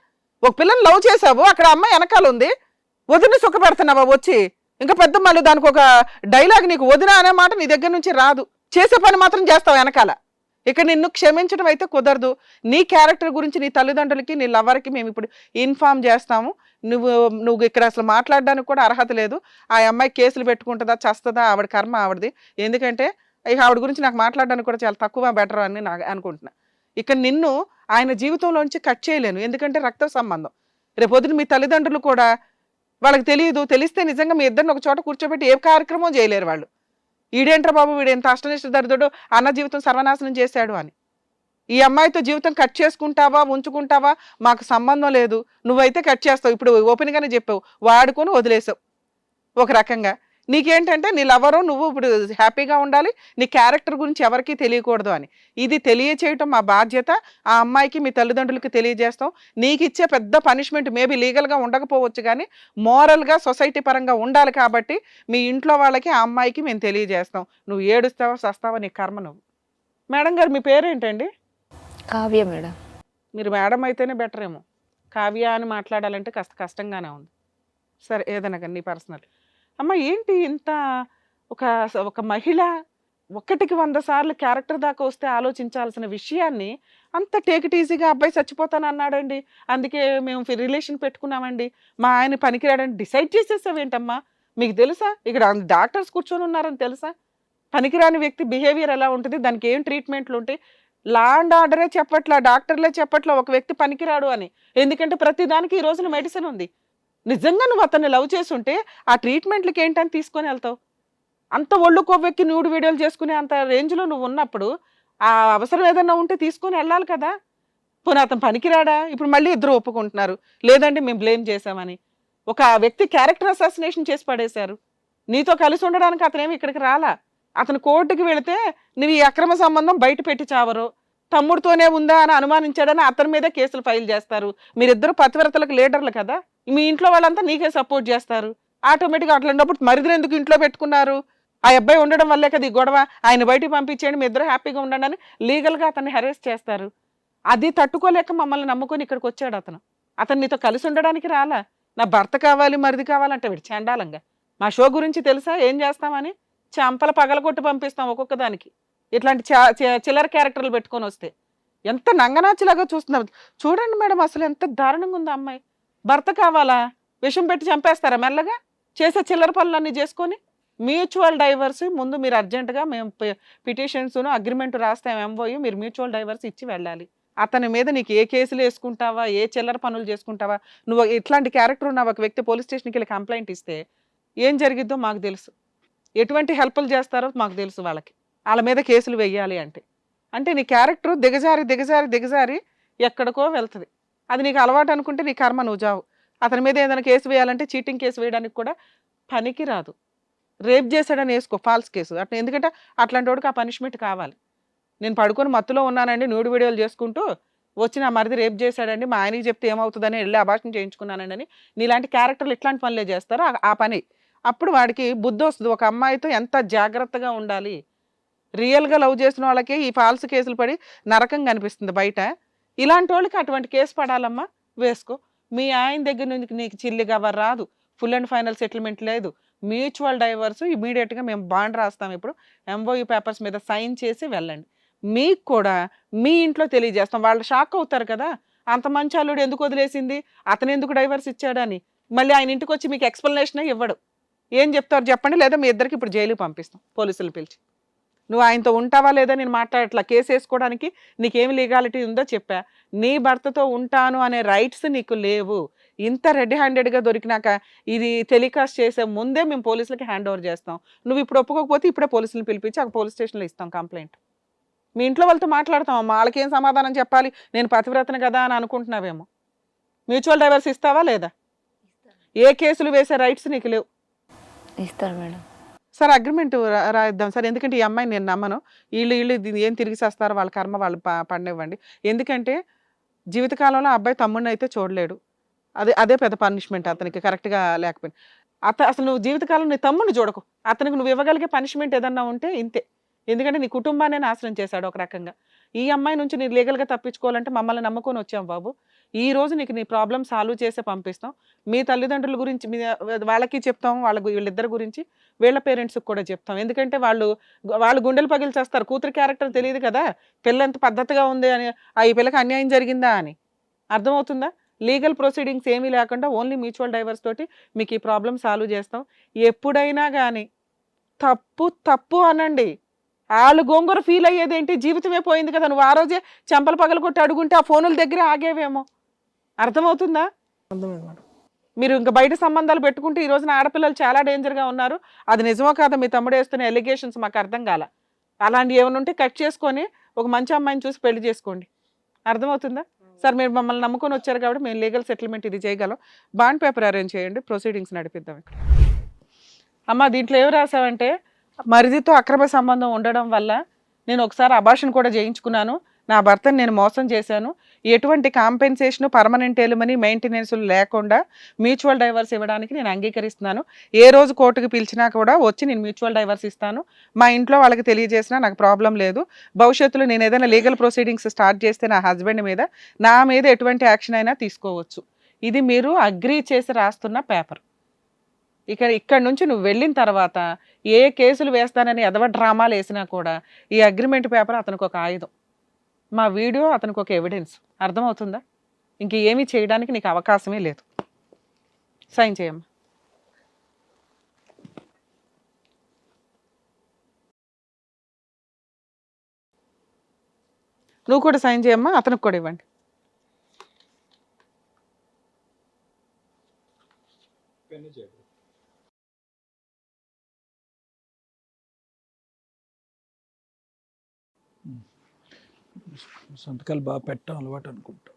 ఒక పిల్లని లవ్ చేసావు, అక్కడ అమ్మాయి వెనకాల ఉంది, వదిన సుఖపెడుతున్నావా వచ్చి? ఇంకా పెద్ద మళ్ళీ దానికి ఒక డైలాగ్, నీకు వదిన అనే మాట నీ దగ్గర నుంచి రాదు, చేసే పని మాత్రం చేస్తావు వెనకాల. ఇక నిన్ను క్షమించడం అయితే కుదరదు. నీ క్యారెక్టర్ గురించి నీ తల్లిదండ్రులకి నీ లవర్కి మేము ఇప్పుడు ఇన్ఫార్మ్ చేస్తాము. నువ్వు ఇక్కడ అసలు మాట్లాడడానికి కూడా అర్హత లేదు. ఆ అమ్మాయి కేసులు పెట్టుకుంటుందా, చస్తుందా, ఆవిడ కర్మ ఆవిడది. ఎందుకంటే ఇక ఆవిడ గురించి నాకు మాట్లాడడానికి కూడా చాలా తక్కువ బెటర్ అని నాకు అనుకుంటున్నా. ఇక నిన్ను ఆయన జీవితంలోంచి కట్ చేయలేను, ఎందుకంటే రక్త సంబంధం. రేపొద్దున మీ తల్లిదండ్రులు కూడా వాళ్ళకి తెలియదు, తెలిస్తే నిజంగా మీ ఇద్దరిని ఒక చోట కూర్చోబెట్టి ఏ కార్యక్రమం చేయలేరు వాళ్ళు. ఈడేంట్రా బాబు వీడు ఎంత అష్టనిష్ట దరిద్రుడు, అన్న జీవితం సర్వనాశనం చేశాడు అని. ఈ అమ్మాయితో జీవితం కట్ చేసుకుంటావా ఉంచుకుంటావా మాకు సంబంధం లేదు, నువ్వైతే కట్ చేస్తావు. ఇప్పుడు ఓపెన్గానే చెప్పావు, వాడుకొని వదిలేసావు. ఒక రకంగా నీకేంటంటే నీ లవరు నువ్వు ఇప్పుడు హ్యాపీగా ఉండాలి, నీ క్యారెక్టర్ గురించి ఎవరికీ తెలియకూడదు అని. ఇది తెలియచేయటం మా బాధ్యత. ఆ అమ్మాయికి మీ తల్లిదండ్రులకి తెలియజేస్తాం. నీకు ఇచ్చే పెద్ద పనిష్మెంట్ మేబీ లీగల్గా ఉండకపోవచ్చు, కానీ మోరల్గా సొసైటీ పరంగా ఉండాలి. కాబట్టి మీ ఇంట్లో వాళ్ళకి ఆ అమ్మాయికి మేము తెలియజేస్తాం. నువ్వు ఏడుస్తావా సస్తావా నీ కర్మ నువ్వు. మేడం గారు మీ పేరేంటండి? కావ్య మేడం. మీరు మేడం అయితేనే బెటర్ ఏమో. కావ్య అని మాట్లాడాలంటే కాస్త కష్టంగానే ఉంది. సరే ఏదైనా కానీ నీ పర్సనల్. అమ్మ ఏంటి ఇంత ఒక మహిళ 1కి 100 సార్లు క్యారెక్టర్ దాకా వస్తే ఆలోచించాల్సిన విషయాన్ని అంత టేక్ ఇట్ ఈజీగా అబ్బాయి చచ్చిపోతాను అన్నాడండి, అందుకే మేము రిలేషన్ పెట్టుకున్నామండి, మా ఆయన పనికిరాడని డిసైడ్ చేసేసావేంటమ్మా? మీకు తెలుసా ఇక్కడ డాక్టర్స్ కూర్చొని ఉన్నారని తెలుసా? పనికిరాని వ్యక్తి బిహేవియర్ ఎలా ఉంటుంది, దానికి ఏం ట్రీట్మెంట్లు ఉంటాయి? లా అండ్ ఆర్డరే చెప్పట్లా, డాక్టర్లే చెప్పట్లా ఒక వ్యక్తి పనికిరాడు అని. ఎందుకంటే ప్రతి దానికి ఈ రోజున మెడిసిన్ ఉంది. నిజంగా నువ్వు అతన్ని లవ్ చేసుంటే ఆ ట్రీట్మెంట్లకి ఏంటని తీసుకొని వెళ్తావు? అంత ఒళ్ళు కొవ్వెక్కి న్యూడ్ వీడియోలు చేసుకునే అంత రేంజ్లో నువ్వు ఉన్నప్పుడు ఆ అవసరం ఏదన్నా ఉంటే తీసుకొని వెళ్ళాలి కదా. పోనీ అతను పనికిరాడా? ఇప్పుడు మళ్ళీ ఇద్దరు ఒప్పుకుంటున్నారు, లేదండి మేము బ్లేమ్ చేశామని. ఒక వ్యక్తి క్యారెక్టర్ అసాసినేషన్ చేసి పడేశారు. నీతో కలిసి ఉండడానికి అతనేమి ఇక్కడికి రాలా. అతను కోర్టుకి వెళితే నువ్వు ఈ అక్రమ సంబంధం బయట పెట్టి చావరు, తమ్ముడితోనే ఉందా అని అనుమానించాడని అతని మీదే కేసులు ఫైల్ చేస్తారు. మీరిద్దరు పతివ్రతలకు లీడర్లు కదా, మీ ఇంట్లో వాళ్ళంతా నీకే సపోర్ట్ చేస్తారు. ఆటోమేటిక్గా అట్లా మరిదిని ఎందుకు ఇంట్లో పెట్టుకున్నారు? ఆ అబ్బాయి ఉండడం వల్లే కదా ఈ గొడవ, ఆయన బయటికి పంపించేయండి, మీ ఇద్దరు హ్యాపీగా ఉండండి అని లీగల్గా అతన్ని హెరాస్ చేస్తారు. అది తట్టుకోలేక మమ్మల్ని నమ్ముకొని ఇక్కడికి వచ్చాడు అతను. అతను నీతో కలిసి ఉండడానికి రాలా. నా భర్త కావాలి మరిది కావాలంటే వీడు చండాలంగా. మా షో గురించి తెలుసా ఏం చేస్తామని? చెంపల పగలగొట్టి పంపిస్తాం ఒక్కొక్క దానికి. ఇట్లాంటి చిల్లర క్యారెక్టర్లు పెట్టుకొని వస్తే ఎంత నంగనాచిలాగా చూస్తున్నారు. చూడండి మేడం, అసలు ఎంత దారుణంగా ఉంది అమ్మాయి. భర్త కావాలా? విషం పెట్టి చంపేస్తారా మెల్లగా? చేసే చిల్లర పనులన్నీ చేసుకొని. మ్యూచువల్ డైవర్స్ ముందు మీరు అర్జెంటుగా మేము పిటిషన్స్ అగ్రిమెంట్ రాస్తాం ఎంఓయూ, మీరు మ్యూచువల్ డైవర్స్ ఇచ్చి వెళ్ళాలి. అతని మీద నీకు ఏ కేసులు వేసుకుంటావా, ఏ చిల్లర పనులు చేసుకుంటావా, నువ్వు ఇట్లాంటి క్యారెక్టర్ ఉన్న ఒక వ్యక్తి పోలీస్ స్టేషన్కి వెళ్ళి కంప్లైంట్ ఇస్తే ఏం జరిగిద్దో మాకు తెలుసు, ఎటువంటి హెల్ప్లు చేస్తారో మాకు తెలుసు. వాళ్ళ మీద కేసులు వెయ్యాలి అంటే నీ క్యారెక్టర్ దిగజారి ఎక్కడికో వెళ్తుంది. అది నీకు అలవాటు అనుకుంటే నీ కర్మ, నువ్వు జావు. అతని మీద ఏదైనా కేసు వేయాలంటే చీటింగ్ కేసు వేయడానికి కూడా పనికి రాదు. రేప్ చేశాడని వేసుకో ఫాల్స్ కేసు అట్లా, ఎందుకంటే అట్లాంటి వాడికి ఆ పనిష్మెంట్ కావాలి. నేను పడుకొని మత్తులో ఉన్నానండి, న్యూడ్ వీడియోలు చేసుకుంటూ వచ్చి నా మరిది రేప్ చేశాడండి, మా ఆయనకి చెప్తే ఏమవుతుందని వెళ్ళి అభాషణ చేయించుకున్నానండి అని నీలాంటి క్యారెక్టర్లు ఇట్లాంటి పనులే చేస్తారో ఆ పని. అప్పుడు వాడికి బుద్ధి వస్తుంది, ఒక అమ్మాయితో ఎంత జాగ్రత్తగా ఉండాలి. రియల్గా లవ్ చేసిన వాళ్ళకి ఈ ఫాల్స్ కేసులు పడి నరకం కనిపిస్తుంది బయట. ఇలాంటి వాళ్ళకి అటువంటి కేసు పడాలమ్మా, వేసుకో. మీ ఆయన దగ్గర నుంచి నీకు చిల్లి కవర్ రాదు, ఫుల్ అండ్ ఫైనల్ సెటిల్మెంట్ లేదు, మ్యూచువల్ డైవర్స్ ఇమీడియట్గా మేము బాండ్ రాస్తాం, ఇప్పుడు ఎంఓయూ పేపర్స్ మీద సైన్ చేసి వెళ్ళండి. మీకు కూడా మీ ఇంట్లో తెలియజేస్తాం. వాళ్ళు షాక్ అవుతారు కదా, అంత మంచి అల్లుడు ఎందుకు వదిలేసింది, అతను ఎందుకు డైవర్స్ ఇచ్చాడని. మళ్ళీ ఆయన ఇంటికి వచ్చి మీకు ఎక్స్ప్లెనేషన్ ఇవ్వడు. ఏం చెప్తారు చెప్పండి, లేదా మీ ఇద్దరికి ఇప్పుడు జైలుకి పంపిస్తాం పోలీసులు పిలిచి. నువ్వు ఆయనతో ఉంటావా లేదా నేను మాట్లాడట్లా, కేసు వేసుకోవడానికి నీకేమి లీగాలిటీ ఉందో చెప్పా. నీ భర్తతో ఉంటాను అనే రైట్స్ నీకు లేవు. ఇంత రెడ్ హ్యాండెడ్గా దొరికినాక ఇది టెలికాస్ట్ చేసే ముందే మేము పోలీసులకి హ్యాండ్ ఓవర్ చేస్తాం. నువ్వు ఇప్పుడు ఒప్పుకోకపోతే ఇప్పుడే పోలీసులను పిలిపించి ఆ పోలీస్ స్టేషన్లో ఇస్తాం కంప్లైంట్. మీ ఇంట్లో వాళ్ళతో మాట్లాడతాం, వాళ్ళకేం సమాధానం చెప్పాలి, నేను పతివ్రతను కదా అని అనుకుంటున్నావేమో. మ్యూచువల్ డైవర్స్ ఇస్తావా లేదా? ఏ కేసులు వేసే రైట్స్ నీకు లేవు. ఇస్తారు మేడం. సార్ అగ్రిమెంట్ రాయిద్దాం సార్, ఎందుకంటే ఈ అమ్మాయిని నేను నమ్మను. వీళ్ళు ఏం తిరిగి చేస్తారో వాళ్ళ కర్మ వాళ్ళు పండివ్వండి. ఎందుకంటే జీవితకాలంలో ఆ అబ్బాయి తమ్ముడిని అయితే చూడలేడు, అదే పెద్ద పనిష్మెంట్ అతనికి కరెక్ట్గా లేకపోయింది. అసలు నువ్వు జీవితకాలం నీ తమ్ముడిని చూడకు, అతనికి నువ్వు ఇవ్వగలిగే పనిష్మెంట్ ఏదన్నా ఉంటే ఇంతే. ఎందుకంటే నీ కుటుంబాన్ని నాశనం చేశాడు ఒక రకంగా. ఈ అమ్మాయి నుంచి నీ లీగల్గా తప్పించుకోవాలంటే మమ్మల్ని నమ్ముకొని వచ్చాం బాబు. ఈ రోజు నీకు నీ ప్రాబ్లం సాల్వ్ చేసే పంపిస్తాం. మీ తల్లిదండ్రుల గురించి వాళ్ళకి చెప్తాం, వీళ్ళిద్దరి గురించి వీళ్ళ పేరెంట్స్కి కూడా చెప్తాం. ఎందుకంటే వాళ్ళు గుండెలు పగిలి చేస్తారు, కూతురు క్యారెక్టర్ తెలియదు కదా, పిల్ల ఎంత పద్ధతిగా ఉంది అని, ఈ పిల్లకి అన్యాయం జరిగిందా అని. అర్థమవుతుందా? లీగల్ ప్రొసీడింగ్స్ ఏమీ లేకుండా ఓన్లీ మ్యూచువల్ డైవర్స్ తోటి మీకు ఈ ప్రాబ్లం సాల్వ్ చేస్తాం. ఎప్పుడైనా కానీ తప్పు అనండి. వాళ్ళు గోంగూర ఫీల్ అయ్యేదేంటి, జీవితమే పోయింది కదా, నువ్వు ఆ రోజే చెంపలు పగలు కొట్టి అడుగుంటే ఆ ఫోనుల దగ్గర ఆగేవేమో. అర్థమవుతుందా? అర్థమైంది మేడం. మీరు ఇంకా బయట సంబంధాలు పెట్టుకుంటే ఈ రోజున ఆడపిల్లలు చాలా డేంజర్గా ఉన్నారు. అది నిజమో కాదా మీ తమ్ముడు వేస్తున్న ఎలిగేషన్స్ మాకు అర్థం కాల. అలాంటివి ఏమైనా ఉంటే కట్ చేసుకొని ఒక మంచి అమ్మాయిని చూసి పెళ్లి చేసుకోండి. అర్థమవుతుందా? సార్ మీరు మమ్మల్ని నమ్ముకొని వచ్చారు కాబట్టి మేము లీగల్ సెటిల్మెంట్ ఇది చేయగలం. బాండ్ పేపర్ అరేంజ్ చేయండి, ప్రొసీడింగ్స్ నడిపిద్దాం. ఇక్కడ అమ్మ దీంట్లో ఏమి రాసావంటే, మరిదితో అక్రమ సంబంధం ఉండడం వల్ల నేను ఒకసారి అబార్షన్ కూడా చేయించుకున్నాను, నా భర్తను నేను మోసం చేశాను, ఎటువంటి కాంపెన్సేషన్, పర్మనెంట్ ఎలిమనీ, మెయింటెనెన్స్లు లేకుండా మ్యూచువల్ డైవర్స్ ఇవ్వడానికి నేను అంగీకరిస్తున్నాను. ఏ రోజు కోర్టుకు పిలిచినా కూడా వచ్చి నేను మ్యూచువల్ డైవర్స్ ఇస్తాను. మా ఇంట్లో వాళ్ళకి తెలియజేసినా నాకు ప్రాబ్లం లేదు. భవిష్యత్తులో నేను ఏదైనా లీగల్ ప్రొసీడింగ్స్ స్టార్ట్ చేస్తే నా హస్బెండ్ మీద, నా మీద ఎటువంటి యాక్షన్ అయినా తీసుకోవచ్చు. ఇది మీరు అగ్రీ చేసి రాస్తున్న పేపర్. ఇక్కడ నుంచి నువ్వు వెళ్ళిన తర్వాత ఏ కేసులు వేస్తానని ఎదవ డ్రామాలు వేసినా కూడా ఈ అగ్రిమెంట్ పేపర్ అతనికి ఒక ఆయుధం, మా వీడియో అతనికి ఒక ఎవిడెన్స్. అర్థమవుతుందా? ఇంకేమీ చేయడానికి నీకు అవకాశమే లేదు. సైన్ చేయమ్మా. నువ్వు కూడా సైన్ చేయమ్మా, అతనికి కూడా ఇవ్వండి. సంతకాలు బాగా పెట్టడం అలవాటు అనుకుంటా.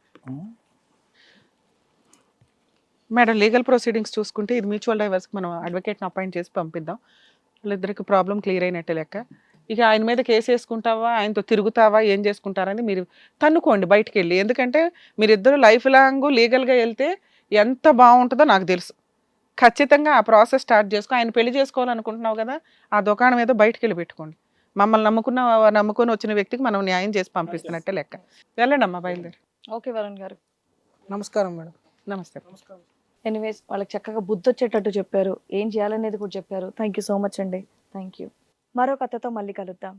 మేడం లీగల్ ప్రొసీడింగ్స్ చూసుకుంటే ఇది మ్యూచువల్ డైవర్స్కి మనం అడ్వకేట్ని అపాయింట్ చేసి పంపిద్దాం. వాళ్ళిద్దరికి ప్రాబ్లం క్లియర్ అయినట్టే లెక్క. ఇక ఆయన మీద కేసు వేసుకుంటావా, ఆయనతో తిరుగుతావా, ఏం చేసుకుంటారని మీరు తన్నుకోండి బయటికి వెళ్ళి. ఎందుకంటే మీరిద్దరు లైఫ్ లాంగ్ లీగల్గా వెళ్తే ఎంత బాగుంటుందో నాకు తెలుసు. ఖచ్చితంగా ఆ ప్రాసెస్ స్టార్ట్ చేసుకో. ఆయన పెళ్లి చేసుకోవాలనుకుంటున్నావు కదా, ఆ దుకాణం ఏదో బయటికి వెళ్ళి పెట్టుకోండి. మమ్మల్ని నమ్ముకొని వచ్చిన వ్యక్తికి మనం న్యాయం చేసి పంపిస్తున్నట్టే లెక్క. వెళ్ళండి అమ్మా, బయలుదేరి. ఓకే వరుణ్ గారు. నమస్కారం మేడం. నమస్తే. ఎనీవేస్ వాళ్ళకి చక్కగా బుద్ధి వచ్చేటట్టు చెప్పారు, ఏం చేయాలనేది కూడా చెప్పారు. థ్యాంక్ యూ సో మచ్ అండి. Thank you. మరో కథతో మళ్ళీ కలుద్దాం.